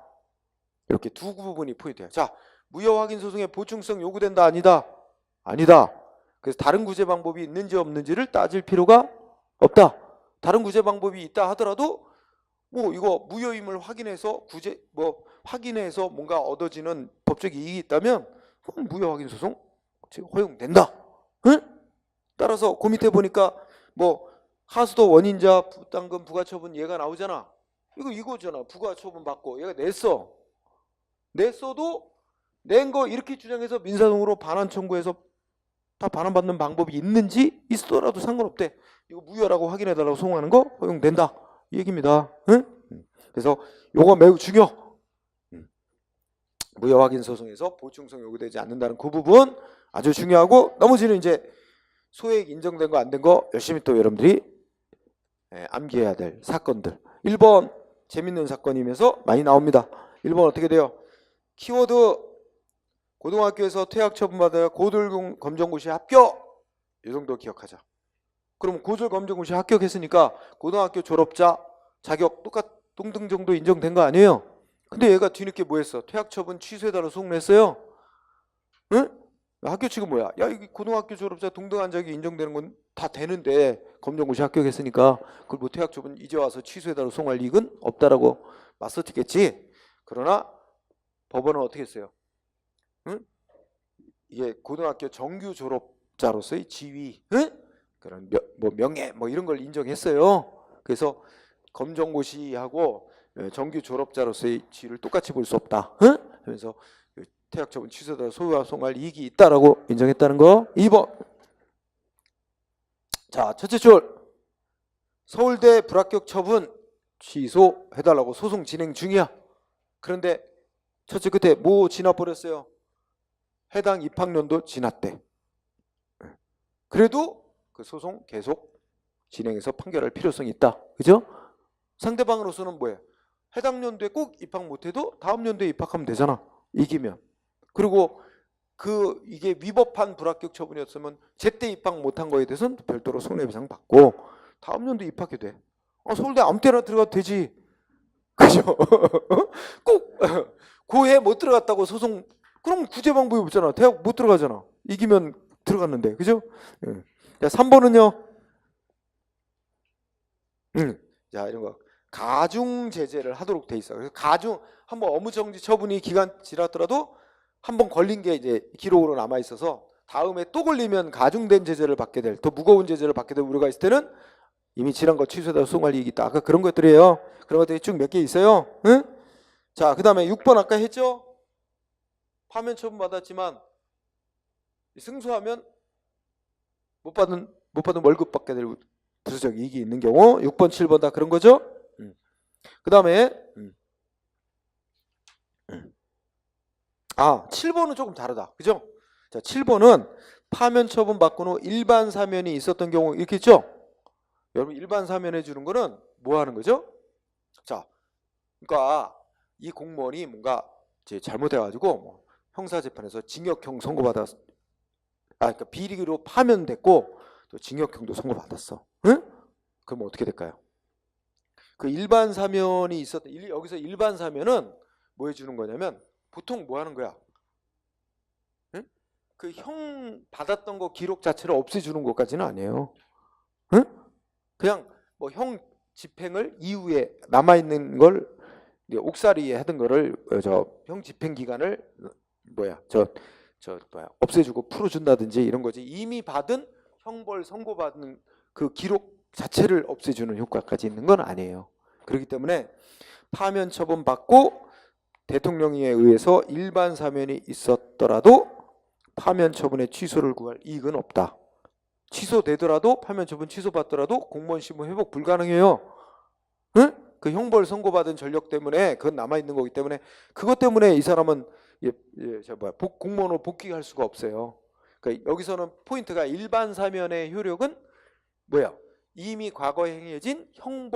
이렇게 두 부분이 포인트예요. 자, 무효 확인 소송에 보충성 요구된다 아니다? 아니다. 그래서 다른 구제 방법이 있는지 없는지를 따질 필요가 없다. 다른 구제 방법이 있다 하더라도 뭐 이거 무효임을 확인해서 확인해서 뭔가 얻어지는 법적 이익이 있다면 무효 확인 소송 허용된다. 응? 따라서 그 밑에 보니까 뭐 하수도 원인자 부담금 부과처분 얘가 나오잖아. 이거잖아. 부과처분 받고 얘가 냈어도 낸 거 이렇게 주장해서 민사소송으로 반환 청구해서 다 반환받는 방법이 있는지 있더라도 상관없대. 이거 무효라고 확인해달라고 소송하는 거 허용된다. 이 얘기입니다. 응? 그래서 요거 매우 중요. 무효 확인 소송에서 보충성 요구되지 않는다는 그 부분 아주 중요하고 나머지는 이제 소액 인정된 거 안 된 거 열심히 또 여러분들이 암기해야 될 사건들. 1번 재밌는 사건이면서 많이 나옵니다. 1번 어떻게 돼요? 키워드 고등학교에서 퇴학 처분받아 고졸 검정고시 합격. 이 정도 기억하자. 그럼 고졸 검정고시 합격했으니까 고등학교 졸업자 자격 동등 정도 인정된 거 아니에요? 근데 얘가 뒤늦게 뭐 했어? 퇴학 처분 취소해달라고 소송냈어요. 응? 학교 측은 뭐야? 야, 이 고등학교 졸업자 동등한 자격이 인정되는 건 다 되는데 검정고시 합격했으니까 그걸 뭐 퇴학 처분 이제 와서 취소해달라고 소송할 이익은 없다라고 맞서tis겠지. 그러나 법원은 어떻게 했어요? 응? 이게 고등학교 정규 졸업자로서의 지위, 응? 그런 명예 뭐 이런 걸 인정했어요. 그래서 검정고시하고 정규 졸업자로서의 지위를 똑같이 볼 수 없다. 응? 그래서 퇴학 처분 취소다 소송할 이익이 있다라고 인정했다는 거. 2번. 자, 첫째 줄. 서울대 불합격 처분 취소해달라고 소송 진행 중이야. 그런데 첫째 끝에 뭐 지나버렸어요? 해당 입학년도 지났대. 그래도 그 소송 계속 진행해서 판결할 필요성이 있다. 그죠? 상대방으로서는 뭐예요? 해당 연도에 꼭 입학 못해도 다음 연도에 입학하면 되잖아. 이기면. 그리고 이게 위법한 불합격 처분이었으면 제때 입학 못한 거에 대해서는 별도로 손해배상 받고 다음 연도에 입학해도 돼. 서울대 아무 때나 들어가도 되지. 그죠? 꼭 고해 못 들어갔다고 소송, 그럼 구제 방법이 없잖아. 대학 못 들어가잖아. 이기면 들어갔는데. 그죠? 자, 3번은요. 자, 이런 거. 가중 제재를 하도록 돼 있어. 그래서 가중, 한번 업무정지 처분이 기간 지났더라도 한번 걸린 게 이제 기록으로 남아 있어서 다음에 또 걸리면 가중된 제재를 받게 될, 더 무거운 제재를 받게 될 우려가 있을 때는 이미 지난 거 취소해다 소송할 이익이 있다. 아까 그런 것들이에요. 그런 것들이 쭉 몇 개 있어요. 응? 자, 그 다음에 6번 아까 했죠? 파면 처분 받았지만 승소하면 못 받은 월급 받게 될 부수적 이익이 있는 경우 6번, 7번 다 그런 거죠? 그 다음에 7번은 조금 다르다. 그죠? 자, 7번은 파면 처분 받고 후 일반 사면이 있었던 경우 이렇게 있죠? 여러분 일반 사면해 주는 거는 뭐 하는 거죠? 자, 그러니까 이 공무원이 뭔가 이제 잘못해가지고 뭐 형사재판에서 징역형 선고받았, 그러니까 비리로 파면됐고 또 징역형도 선고받았어. 응? 그럼 어떻게 될까요? 그 일반 사면이 있었던, 여기서 일반 사면은 뭐 해주는 거냐면 보통 뭐 하는 거야? 응? 그 형 받았던 거 기록 자체를 없애주는 것까지는 아니에요. 응? 그냥 뭐 형 집행을 이후에 남아있는 걸 옥살이에 하던 거를 형 집행 기간을 없애주고 풀어준다든지 이런 거지. 이미 받은 형벌 선고받은 그 기록 자체를 없애주는 효과까지 있는 건 아니에요. 그렇기 때문에 파면 처분 받고 대통령에 의해서 일반 사면이 있었더라도 파면 처분의 취소를 구할 이익은 없다. 취소되더라도 파면 처분 취소받더라도 공무원 실무 회복 불가능해요. 응? 그 형벌 선고받은 전력 때문에 그건 남아있는 거기 때문에 그것 때문에 이 사람은 공무원으로 복귀할 수가 없어요. 그러니까 여기서는 포인트가 일반 사면의 효력은 뭐야? 이미 과거에 행해진 형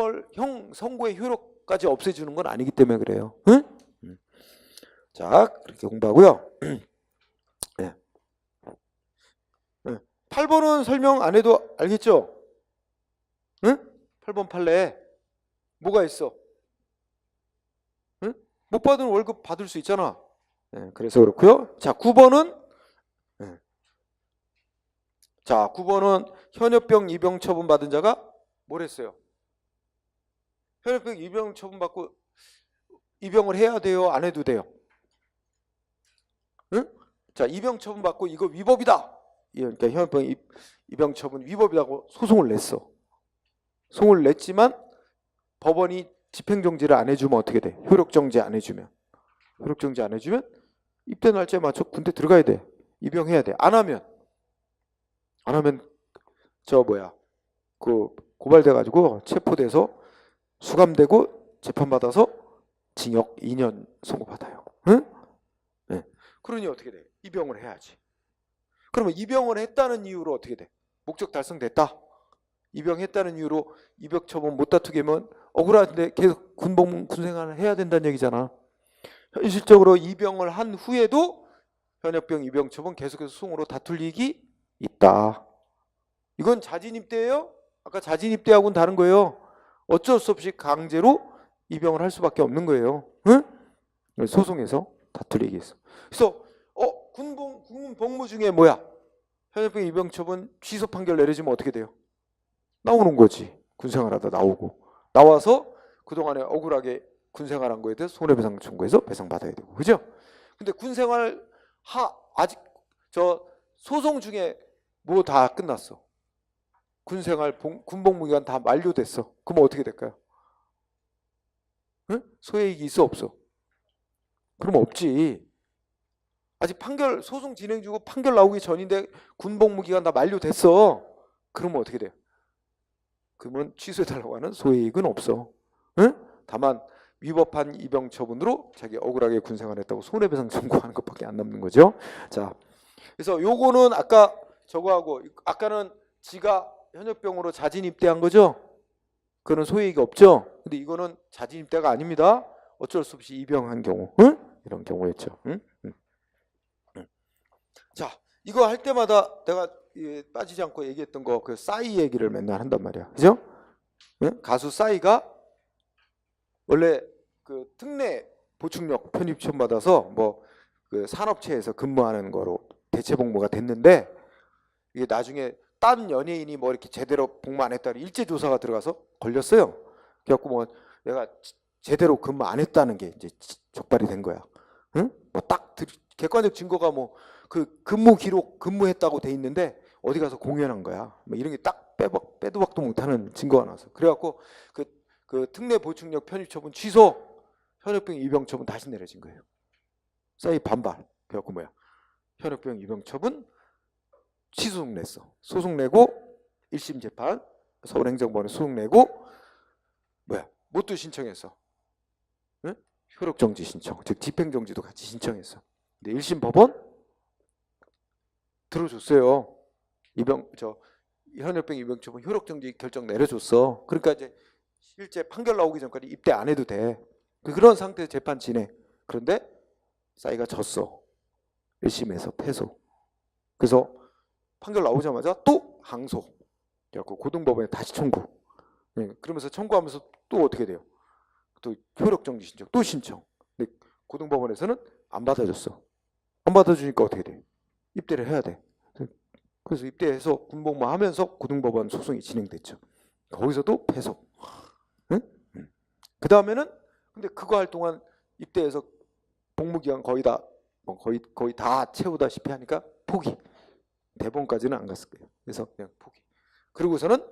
선고의 효력까지 없애주는 건 아니기 때문에 그래요. 응? 자, 그렇게 공부하고요. 네. 8번은 설명 안 해도 알겠죠? 응? 8번 판례에 뭐가 있어? 응? 못 받은 월급 받을 수 있잖아. 네, 그래서 그렇고요. 자, 9번은 자, 9번은 현역병 입영 처분 받은 자가 뭘 했어요? 현역병 입영 처분 받고 입영을 해야 돼요? 안 해도 돼요? 응? 자, 입영 처분 받고 이거 위법이다. 그러니까 현역병 입영 처분 위법이라고 소송을 냈어. 소송을 냈지만 법원이 집행정지를 안 해주면 어떻게 돼? 효력정지 안 해주면. 효력정지 안 해주면 입대 날짜에 맞춰 군대 들어가야 돼. 입영해야 돼. 안 하면 그 고발돼가지고 체포돼서 수감되고 재판받아서 징역 2년 선고받아요. 응? 네. 그러니 어떻게 돼? 입영을 해야지. 그러면 입영을 했다는 이유로 어떻게 돼? 목적 달성됐다. 입영했다는 이유로 입영 처분 못 다투게 하면 억울한데 계속 군생활을 해야 된다는 얘기잖아. 현실적으로 입영을 한 후에도 현역병 입영 처분 계속해서 소송으로 다툴 이익이 있다. 이건 자진입대예요? 아까 자진입대하고는 다른 거예요. 어쩔 수 없이 강제로 입영을 할 수밖에 없는 거예요. 응? 소송에서 다툴 이익이 있어. 그래서 군 복무 중에 뭐야? 현역병 입영 처분 취소 판결 내려지면 어떻게 돼요? 나오는 거지. 군생활하다 나오고 나와서 그동안에 억울하게 군생활한 거에 대해서 손해배상 청구해서 배상받아야 되고, 그죠? 근데 군생활 아직 소송 중에 뭐 다 끝났어. 군생활 군복무기간 다 만료됐어. 그러면 어떻게 될까요? 응? 소해이익이 있어 없어? 그럼 없지. 아직 소송 진행 중이고 판결 나오기 전인데 군복무기간 다 만료됐어. 그러면 어떻게 돼요? 그러면 취소해달라고 하는 소해이익은 없어. 응? 다만 위법한 입영 처분으로 자기 억울하게 군생활했다고 손해배상 청구하는 것밖에 안 남는 거죠. 자, 그래서 요거는 아까 저거하고 아까는 지가 현역병으로 자진 입대한 거죠. 그거는 소유이익이 없죠. 근데 이거는 자진 입대가 아닙니다. 어쩔 수 없이 입영한 경우, 응? 이런 경우였죠. 응? 응. 응. 자, 이거 할 때마다 내가 빠지지 않고 얘기했던 거 그 싸이 얘기를 맨날 한단 말이야. 그죠? 응? 가수 싸이가 원래 그 특례 보충력 편입시험 받아서 뭐 그 산업체에서 근무하는 거로 대체 복무가 됐는데 이게 나중에 딴 연예인이 뭐 이렇게 제대로 복무 안 했다 일제 조사가 들어가서 걸렸어요. 그래갖고 뭐 내가 제대로 근무 안 했다는 게 이제 적발이 된 거야. 응? 뭐 딱 객관적 증거가 뭐 그 근무 기록 근무했다고 돼 있는데 어디 가서 공연한 거야. 뭐 이런 게 딱 빼도 박도 못하는 증거가 나왔어. 그래갖고 그 특례 보충력 편입 처분 취소, 현역병 입영 처분 다시 내려진 거예요. 싸이 반발. 그래갖고 뭐야? 현역병 입영 처분 취소송 냈어. 소송 내고 1심 재판 서울행정법원에 소송 내고 뭐야? 못도 신청했어. 응? 효력정지 신청, 즉 집행정지도 같이 신청했어. 근데 1심 법원 들어줬어요. 현역병 입영 처분 효력정지 결정 내려줬어. 그러니까 이제 실제 판결 나오기 전까지 입대 안 해도 돼. 그런 상태에서 재판 진행. 그런데 싸이가 졌어. 1심에서 패소. 그래서 판결 나오자마자 또 항소. 그래갖고 고등법원에 다시 청구. 그러면서 청구하면서 또 어떻게 돼요? 또 효력정지 신청, 또 신청. 근데 고등법원에서는 안 받아줬어. 안 받아주니까 어떻게 돼? 입대를 해야 돼. 그래서 입대해서 군복무 하면서 고등법원 소송이 진행됐죠. 거기서도 패소. 응? 그 다음에는 근데 그거 할 동안 입대해서 복무기간 거의 다 채우다시피 하니까 포기. 대법원까지는 안 갔을 거예요. 그래서 그냥 포기. 그러고서는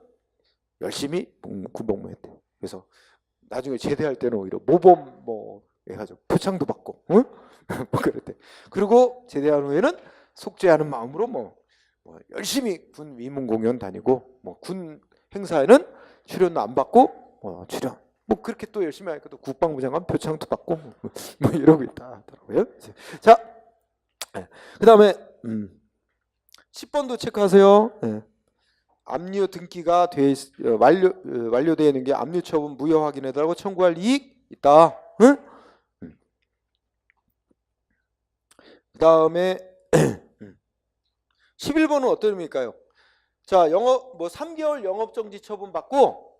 열심히 군복무했대. 그래서 나중에 제대할 때는 오히려 모범 뭐 해가지고 표창도 받고, 응? 뭐 그랬대. 그리고 제대한 후에는 속죄하는 마음으로 뭐 열심히 군 위문 공연 다니고 뭐 군 행사에는 출연도 안 받고 출연. 뭐 그렇게 또 열심히 하니까 또 국방부 장관 표창도 받고 뭐 이러고 있다 하더라고요. 자, 그 다음에 10번도 체크하세요. 네. 압류 등기가 완료되어 있는 게 압류 처분 무효 확인해달라고 청구할 이익 있다. 응? 그 다음에 11번은 어떤 의미일까요? 자, 3개월 영업정지 처분 받고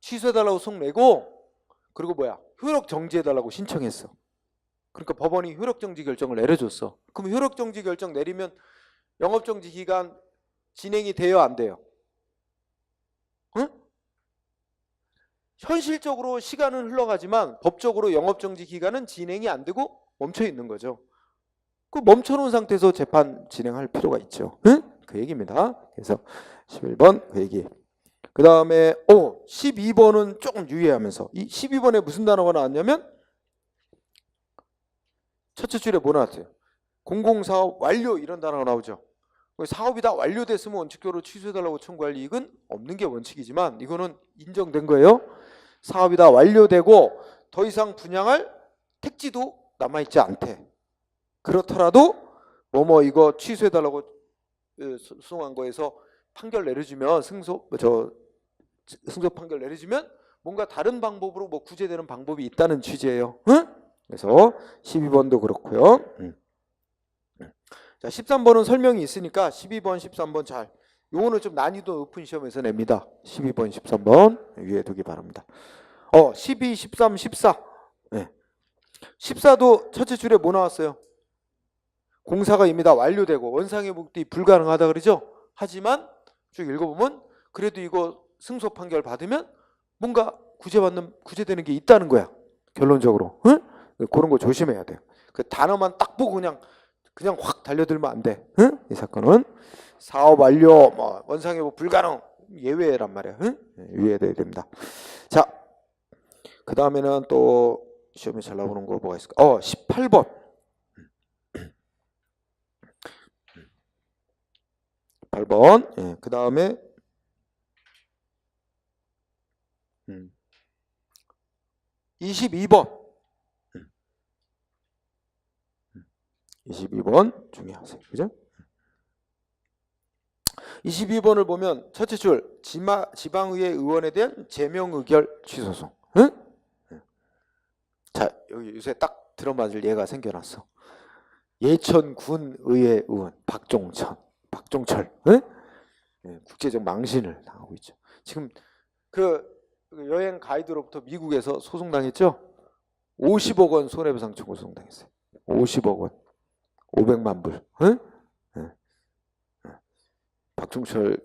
취소해달라고 속 내고 그리고 뭐야? 효력정지해달라고 신청했어. 그러니까 법원이 효력정지 결정을 내려줬어. 그럼 효력정지 결정 내리면 영업정지 기간 진행이 돼요, 안 돼요? 응? 현실적으로 시간은 흘러가지만 법적으로 영업정지 기간은 진행이 안 되고 멈춰 있는 거죠. 그 멈춰놓은 상태에서 재판 진행할 필요가 있죠. 응? 그 얘기입니다. 그래서 11번 그 얘기. 그 다음에 12번은 조금 유의하면서 이 12번에 무슨 단어가 나왔냐면 첫째 줄에 뭐 나왔어요? 공공사업 완료 이런 단어가 나오죠. 사업이 다 완료됐으면 원칙적으로 취소해달라고 청구할 이익은 없는 게 원칙이지만 이거는 인정된 거예요. 사업이 다 완료되고 더 이상 분양할 택지도 남아있지 않대. 그렇더라도 이거 취소해달라고 소송한 거에서 판결 내려주면 승소 판결 내려주면 뭔가 다른 방법으로 구제되는 방법이 있다는 취지예요. 응? 그래서 12번도 그렇고요. 자, 13번은 설명이 있으니까 12번, 13번 잘. 요거는 좀 난이도 높은 시험에서 냅니다. 12번, 13번 위에 두기 바랍니다. 12, 13, 14. 네. 14도 첫째 줄에 뭐 나왔어요? 공사가 이미 다 완료되고 원상의 목적이 불가능하다 그러죠? 하지만 쭉 읽어보면 그래도 이거 승소 판결 받으면 뭔가 구제되는 게 있다는 거야. 결론적으로. 응? 그런 거 조심해야 돼요. 그 단어만 딱 보고 그냥 확 달려들면 안 돼. 응? 이 사건은 사업 완료, 원상회복 불가능 예외란 말이야. 응? 유의해야 됩니다. 자, 그 다음에는 또 시험에 잘 나오는 거 뭐가 있을까? 18번. 8번. 예, 그 다음에 22번. 22번 중요하세요. 그죠? 22번을 보면 첫째 줄 지방의회 의원에 대한 제명 의결 취소송. 응? 자, 여기 요새 딱 들어맞을 예가 생겨났어. 예천군 의회 의원 박종철, 응? 국제적 망신을 당하고 있죠. 지금 그 여행 가이드로부터 미국에서 소송당했죠. 50억 원 손해배상 청구 소송당했어요. 50억 원, 500만 불. 응? 박종철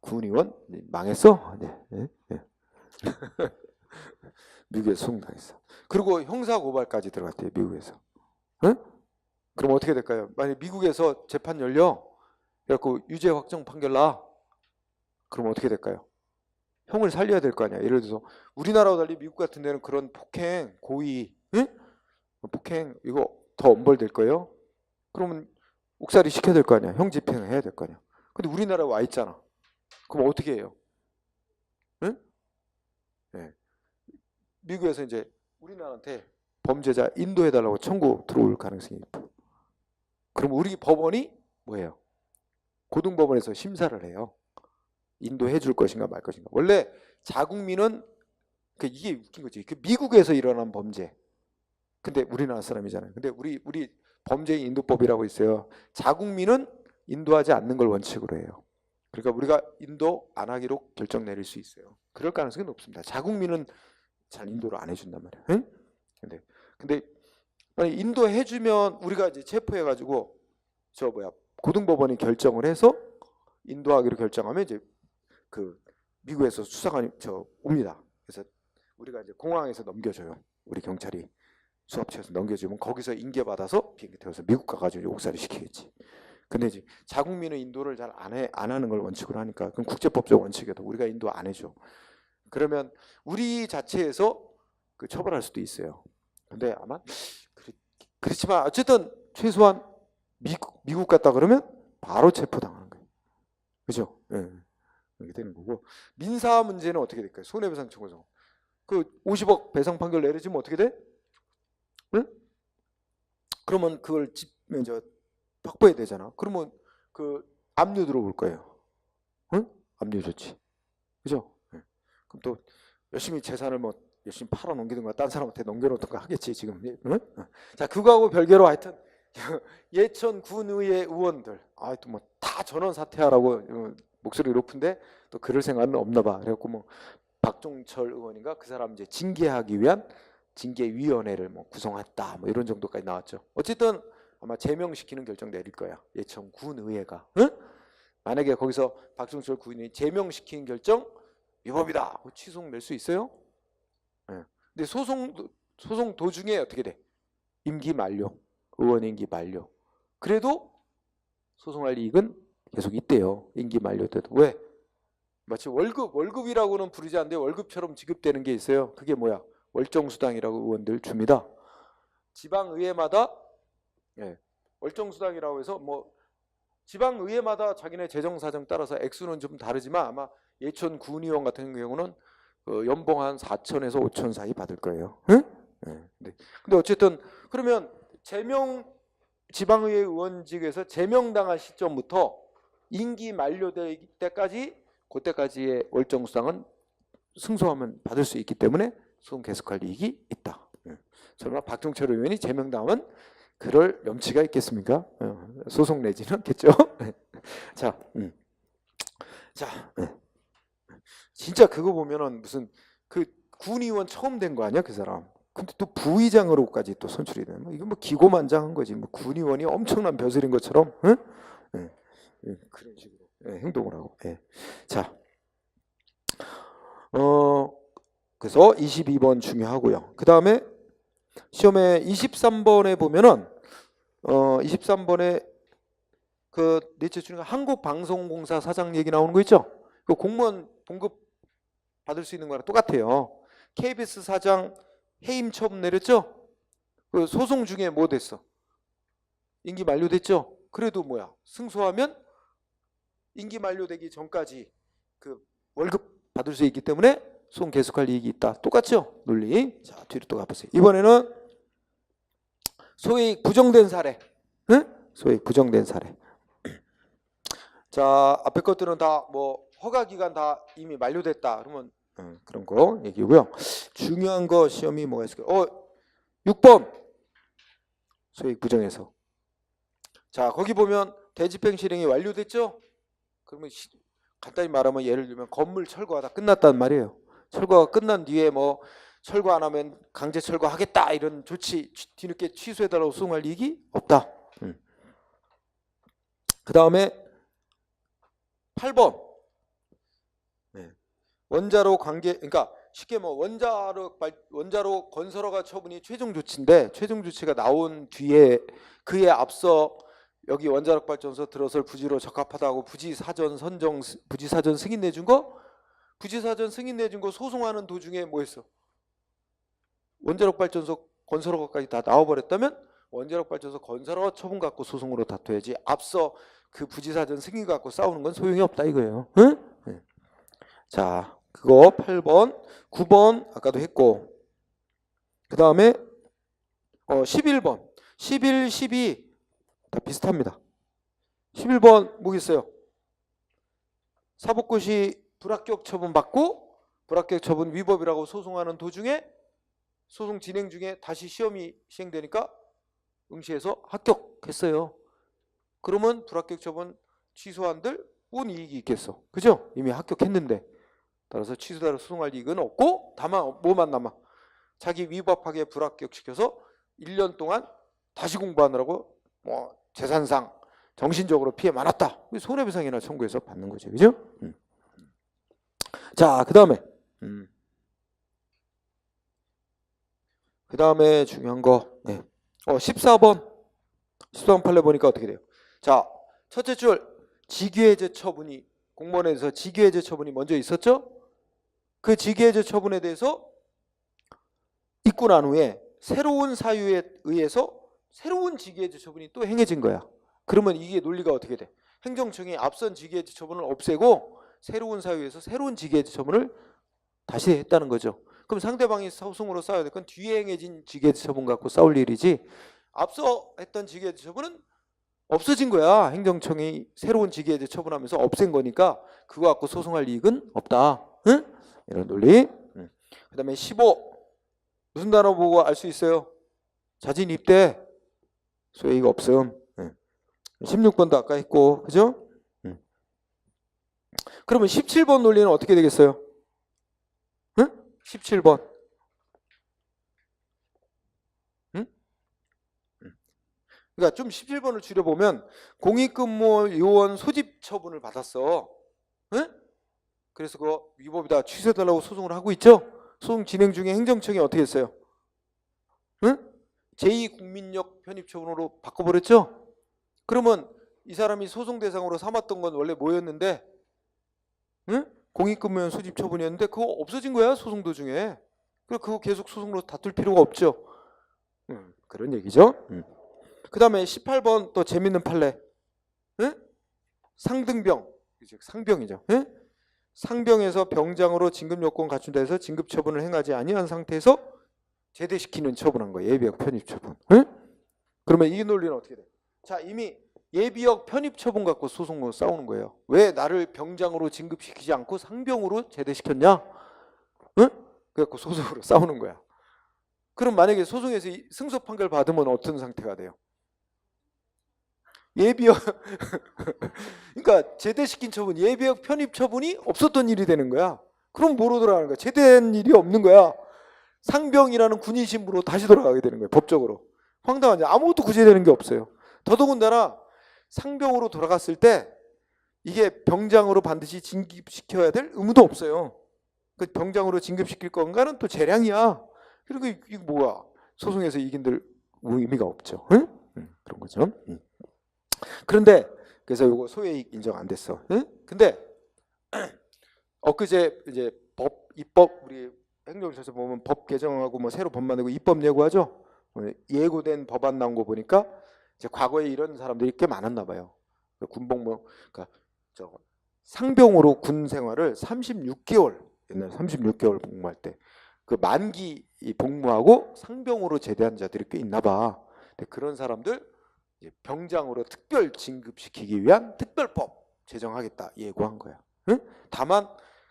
군의원 망했어? 네. 미국에서 소송당했어. 그리고 형사 고발까지 들어갔대요. 미국에서. 응? 그럼 어떻게 될까요? 만약 미국에서 재판 열려 그래갖고 유죄 확정 판결 나. 그럼 어떻게 될까요? 형을 살려야 될 거 아니야. 예를 들어서 우리나라와 달리 미국 같은 데는 그런 폭행, 고의, 응? 폭행 이거 더 엄벌될 거예요. 그러면 옥살이 시켜야 될 거 아니야. 형 집행해야 될 거 아니야. 근데 우리나라에 와 있잖아. 그럼 어떻게 해요? 응? 네. 미국에서 이제 우리나라한테 범죄자 인도해달라고 청구 들어올 가능성이 있다. 그럼 우리 법원이 뭐예요? 고등법원에서 심사를 해요. 인도해 줄 것인가 말 것인가. 원래 자국민은 이게 웃긴 거지. 미국에서 일어난 범죄. 근데 우리나라 사람이잖아요. 근데 우리 범죄인 인도법이라고 있어요. 자국민은 인도하지 않는 걸 원칙으로 해요. 그러니까 우리가 인도 안 하기로 결정 내릴 수 있어요. 그럴 가능성이 높습니다. 자국민은 잘 인도를 안 해준단 말이에요. 응? 근데 만약 인도해 주면 우리가 이제 체포해가지고 고등법원이 결정을 해서 인도하기로 결정하면 이제 그 미국에서 수사관이 옵니다. 그래서 우리가 이제 공항에서 넘겨줘요. 우리 경찰이 수압체에서 넘겨주면 거기서 인계받아서 비행기 태워서 미국 가가지고 옥살이 시키겠지. 근데 이제 자국민은 인도를 잘 안 하는 걸 원칙으로 하니까 그럼 국제법적 원칙에도 우리가 인도 안 해줘. 그러면 우리 자체에서 그 처벌할 수도 있어요. 근데 아마 그렇지만 어쨌든 최소한 미국 갔다 그러면 바로 체포당하는 거예요. 그죠? 예. 이렇게 되는 거고. 민사 문제는 어떻게 될까요? 손해배상 청구서. 그 50억 배상 판결 내려지면 어떻게 돼? 응? 그러면 그걸 확보해야 되잖아. 그러면 그 압류 들어올 거예요. 응? 압류 조치. 그죠? 예. 그럼 또 열심히 재산을 열심히 팔아 넘기든가 딴 사람한테 넘겨놓든가 하겠지 지금. 응? 자, 그거하고 별개로 하여튼 예천 군의회 의원들 또 다 전원 사퇴하라고 목소리 높은데 또 그럴 생각은 없나 봐. 그래갖고 박종철 의원인가 그 사람 이제 징계하기 위한 징계위원회를 구성했다 이런 정도까지 나왔죠. 어쨌든 아마 제명시키는 결정 내릴 거야. 예천 군의회가. 응? 만약에 거기서 박종철 군이 제명시키는 결정 위법이다. 취소송 낼 수 있어요? 네. 근데 소송 도중에 어떻게 돼? 임기 만료. 의원 임기 만료. 그래도 소송할 이익은 계속 있대요. 임기 만료 때도. 왜? 마치 월급이라고는 부르지 않는데 월급처럼 지급되는 게 있어요. 그게 뭐야? 월정수당이라고 의원들 줍니다. 지방의회마다 월정수당이라고 해서 지방의회마다 자기네 재정사정 따라서 액수는 좀 다르지만 아마 예천 군의원 같은 경우는 연봉 한 4천에서 5천 사이 받을 거예요. 응? 근데 어쨌든 그러면 지방의회 의원직에서 제명당한 시점부터 임기 만료될 때까지 그때까지의 월정수당은 승소하면 받을 수 있기 때문에 소송 계속할 이익이 있다. 설마 박종철 의원이 제명당하면 그럴 염치가 있겠습니까? 소송 내지는 않겠죠. 자, 진짜 그거 보면은 무슨 그 군의원 처음 된 거 아니야 그 사람. 근데 또 부의장으로까지 또 선출이 되는 이거 기고만장한 거지. 군의원이 엄청난 벼슬인 것처럼 그런 식으로 행동을 하고. 자, 그래서 22번 중요하고요. 그 다음에 시험에 23번에 보면은 23번에 그 넷째 중에 한국방송공사 사장 얘기 나오는 거 있죠? 그 공무원 봉급 받을 수 있는 거랑 똑같아요. KBS 사장 해임 처분 내렸죠? 그 소송 중에 뭐 됐어? 임기 만료됐죠? 그래도 승소하면 임기 만료되기 전까지 그 월급 받을 수 있기 때문에 소송 계속할 이익이 있다. 똑같죠? 논리. 자, 뒤로 또 가보세요. 이번에는 소액 부정된 사례. 응? 소액 부정된 사례. 자, 앞에 것들은 다 뭐 허가 기간 다 이미 만료됐다. 그러면 그런 거 얘기고요. 중요한 거 시험이 뭐가 있을까요? 6번 소액 부정해서. 자, 거기 보면 대집행 실행이 완료됐죠? 그러면 간단히 말하면 예를 들면 건물 철거가 다 끝났단 말이에요. 철거가 끝난 뒤에 뭐 철거 안 하면 강제 철거하겠다 이런 조치 뒤늦게 취소해달라고 소송할 이익이 없다. 그 다음에 8번 원자로 관계, 그러니까 쉽게 뭐 원자로 건설허가 처분이 최종 조치인데 최종 조치가 나온 뒤에 그에 앞서 여기 원자력 발전소 들어설 부지로 적합하다고 부지사전 승인 내준 거, 부지사전 승인 내준 거 소송하는 도중에 뭐 했어? 원자력 발전소 건설허가까지 다 나와버렸다면 원자력 발전소 건설허가 처분 갖고 소송으로 다퉈야지 앞서 그 부지사전 승인 갖고 싸우는 건 소용이 없다 이거예요. 응? 네. 자, 그거 8번, 9번 아까도 했고, 그 다음에 11번, 11, 12 다 비슷합니다. 11번 뭐겠어요? 사법고시 불합격 처분 받고 불합격 처분 위법이라고 소송하는 도중에 소송 진행 중에 다시 시험이 시행되니까 응시해서 합격했어요. 그러면 불합격 처분 취소한들 뭔 이익이 있겠어? 그죠? 이미 합격했는데. 따라서 취소대로 소송할 이익은 없고 다만 뭐만 남아? 자기 위법하게 불합격시켜서 1년 동안 다시 공부하느라고 뭐 재산상 정신적으로 피해 많았다. 손해배상이나 청구해서 받는 거죠. 그죠? 자, 그 다음에 중요한 거 14번 판례 보니까 어떻게 돼요? 자, 첫째 줄 직위해제 처분이 공무원에서 직위해제 처분이 먼저 있었죠? 그 직위해제 처분에 대해서 있고 난 후에 새로운 사유에 의해서 새로운 직위해제 처분이 또 행해진 거야. 그러면 이게 논리가 어떻게 돼? 행정청이 앞선 직위해제 처분을 없애고 새로운 사유에서 새로운 직위해제 처분을 다시 했다는 거죠. 그럼 상대방이 소송으로 싸워야 될 건 뒤에 행해진 직위해제 처분 갖고 싸울 일이지 앞서 했던 직위해제 처분은 없어진 거야. 행정청이 새로운 직위해제 처분하면서 없앤 거니까 그거 갖고 소송할 이익은 없다. 응? 이런 논리. 그 다음에 15 무슨 단어 보고 알 수 있어요? 자진 입대 소액 없음. 16번도 아까 했고 그죠? 그러면 17번 논리는 어떻게 되겠어요? 17번. 그러니까 좀 17번을 줄여보면 공익근무 요원 소집 처분을 받았어. 그래서 그거 위법이다 취소해달라고 소송을 하고 있죠. 소송 진행 중에 행정청이 어떻게 했어요? 제2국민력 편입 처분으로 바꿔버렸죠. 그러면 이 사람이 소송 대상으로 삼았던 건 원래 뭐였는데 공익근무원 소집 처분이었는데 그거 없어진 거야 소송 도중에. 그거 계속 소송으로 다툴 필요가 없죠. 그런 얘기죠. 그 다음에 18번 또 재밌는 판례. 상등병, 즉 상병이죠. 상병에서 병장으로 진급 요건 갖춘다 해서 진급 처분을 행하지 아니한 상태에서 제대시키는 처분한 거예요. 예비역 편입 처분. 그러면 이 논리는 어떻게 돼? 자, 이미 예비역 편입 처분 갖고 소송으로 싸우는 거예요. 왜 나를 병장으로 진급시키지 않고 상병으로 제대시켰냐? 그래갖고 소송으로 싸우는 거야. 그럼 만약에 소송에서 승소 판결 받으면 어떤 상태가 돼요? 예비역 그러니까 제대시킨 처분, 예비역 편입 처분이 없었던 일이 되는 거야. 그럼 뭐로 돌아가는 거야? 제대한 일이 없는 거야. 상병이라는 군인 신분으로 다시 돌아가게 되는 거예요. 법적으로. 황당하지? 아무것도 구제되는 게 없어요. 더더군다나 상병으로 돌아갔을 때 이게 병장으로 반드시 진급시켜야 될 의무도 없어요. 그 병장으로 진급시킬 건가는 또 재량이야. 그리고 이게 뭐야? 소송에서 이긴들 의미가 없죠. 그런 거죠. 그런데 그래서 이거 소외이익 인정 안 됐어. 근데 엊그제 이제 입법 우리 행정처에서 보면 법 개정하고 뭐 새로 법 만들고 입법 예고하죠. 예고된 법안 나온 거 보니까 이제 과거에 이런 사람들이 꽤 많았나 봐요. 군복무 그러니까 상병으로 군 생활을 36개월 옛날 36개월 복무할 때 그 만기 이 복무하고 상병으로 제대한 자들이 꽤 있나 봐. 근데 그런 사람들 이제 병장으로 특별 진급시키기 위한 특별법 제정하겠다 예고한 거야. 응? 다만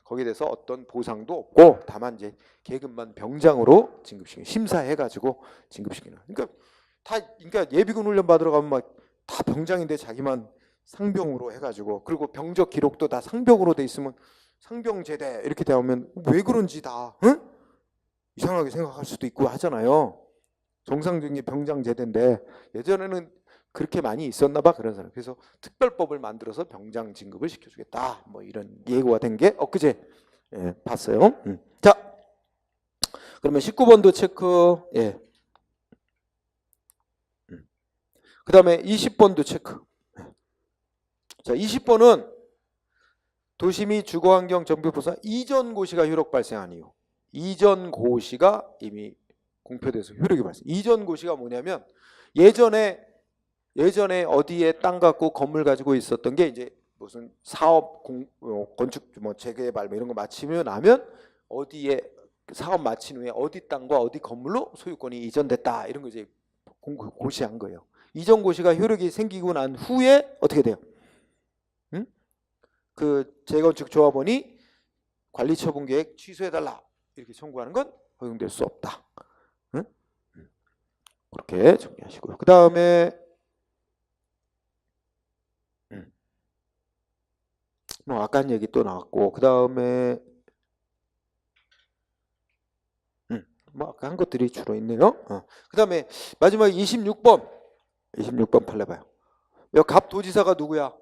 거기에 대해서 어떤 보상도 없고 다만 이제 계급만 병장으로 진급시키는 심사해가지고 진급시키는. 그러니까 예비군 훈련 받으러 가면 막 다 병장인데 자기만 상병으로 해가지고 그리고 병적 기록도 다 상병으로 돼 있으면 상병 제대 이렇게 되면 왜 그런지 다 응? 이상하게 생각할 수도 있고 하잖아요. 정상적인 게 병장 제대인데 예전에는 그렇게 많이 있었나 봐 그런 사람. 그래서 특별법을 만들어서 병장 진급을 시켜주겠다. 뭐 이런 예고가 된 게 엊그제 봤어요. 자, 그러면 19번도 체크. 예. 그 다음에 20번도 체크. 자, 20번은 도시 및 주거환경 정비보상 이전 고시가 효력 발생한 이유. 이전 고시가 이미 공표돼서 효력이 발생. 이전 고시가 뭐냐면 예전에 어디에 땅 갖고 건물 가지고 있었던 게 이제 무슨 사업 건축 뭐 재개발 뭐 이런 거 마치면 나면 어디에 사업 마친 후에 어디 땅과 어디 건물로 소유권이 이전됐다 이런 거 이제 고시한 거예요. 이전 고시가 효력이 생기고 난 후에 어떻게 돼요? 응? 그 재건축 조합원이 관리 처분 계획 취소해달라 이렇게 청구하는 건 허용될 수 없다. 응? 그렇게 정리하시고요. 그 다음에 뭐 아까 한 얘기 또 나왔고 그 다음에 뭐 아까 한 것들이 주로 있네요. 그 다음에 마지막에 26번 팔려봐요. 여기 갑도지사가 누구야?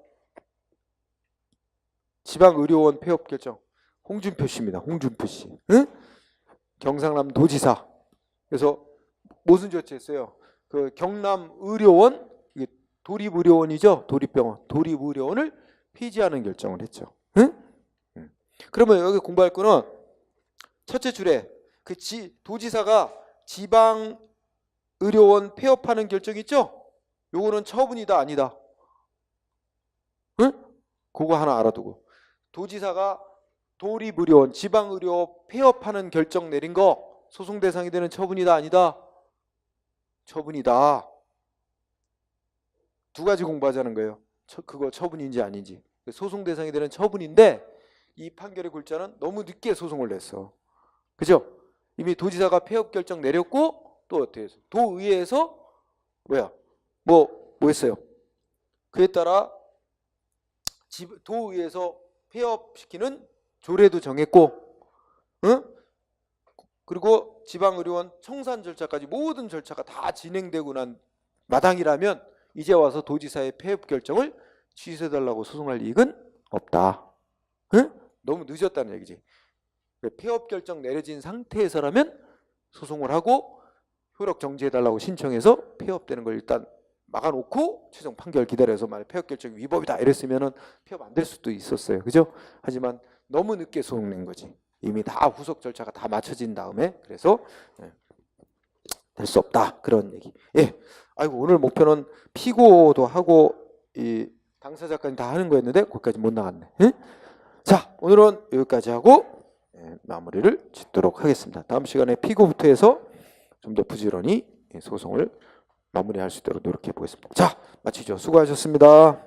지방의료원 폐업 결정 홍준표 씨입니다. 홍준표 씨. 응? 경상남 도지사. 그래서 무슨 조치했어요? 그 경남의료원 이게 도립의료원이죠. 도립병원. 도립의료원을 폐지하는 결정을 했죠. 응? 그러면 여기 공부할 거는 첫째 줄에 그 도지사가 지방 의료원 폐업하는 결정 있죠? 요거는 처분이다 아니다? 응? 그거 하나 알아두고 도지사가 도립의료원 지방의료 폐업하는 결정 내린 거 소송 대상이 되는 처분이다 아니다? 처분이다. 두 가지 공부하자는 거예요. 그거 처분인지 아닌지. 소송 대상이 되는 처분인데 이 판결의 골자는 너무 늦게 소송을 냈어. 그죠? 이미 도지사가 폐업 결정 내렸고 또 어떻게 해서 도의회에서 뭐 했어요? 그에 따라 도의회에서 폐업시키는 조례도 정했고 응? 그리고 지방의료원 청산 절차까지 모든 절차가 다 진행되고 난 마당이라면 이제 와서 도지사의 폐업 결정을 취소해달라고 소송할 이익은 없다. 응? 너무 늦었다는 얘기지. 폐업 결정 내려진 상태에서라면 소송을 하고 효력 정지해달라고 신청해서 폐업되는 걸 일단 막아놓고 최종 판결 기다려서 만약 폐업 결정이 위법이다 이랬으면은 폐업 안 될 수도 있었어요. 그죠? 하지만 너무 늦게 소송 낸 거지. 이미 다 후속 절차가 다 맞춰진 다음에 그래서 될 수 없다 그런 얘기. 예. 아이고 오늘 목표는 피고도 하고 이 당사자까지 다 하는 거였는데 거기까지 못 나갔네. 예? 자 오늘은 여기까지 하고 마무리를 짓도록 하겠습니다. 다음 시간에 피고부터 해서 좀 더 부지런히 소송을 마무리할 수 있도록 노력해 보겠습니다. 자 마치죠. 수고하셨습니다.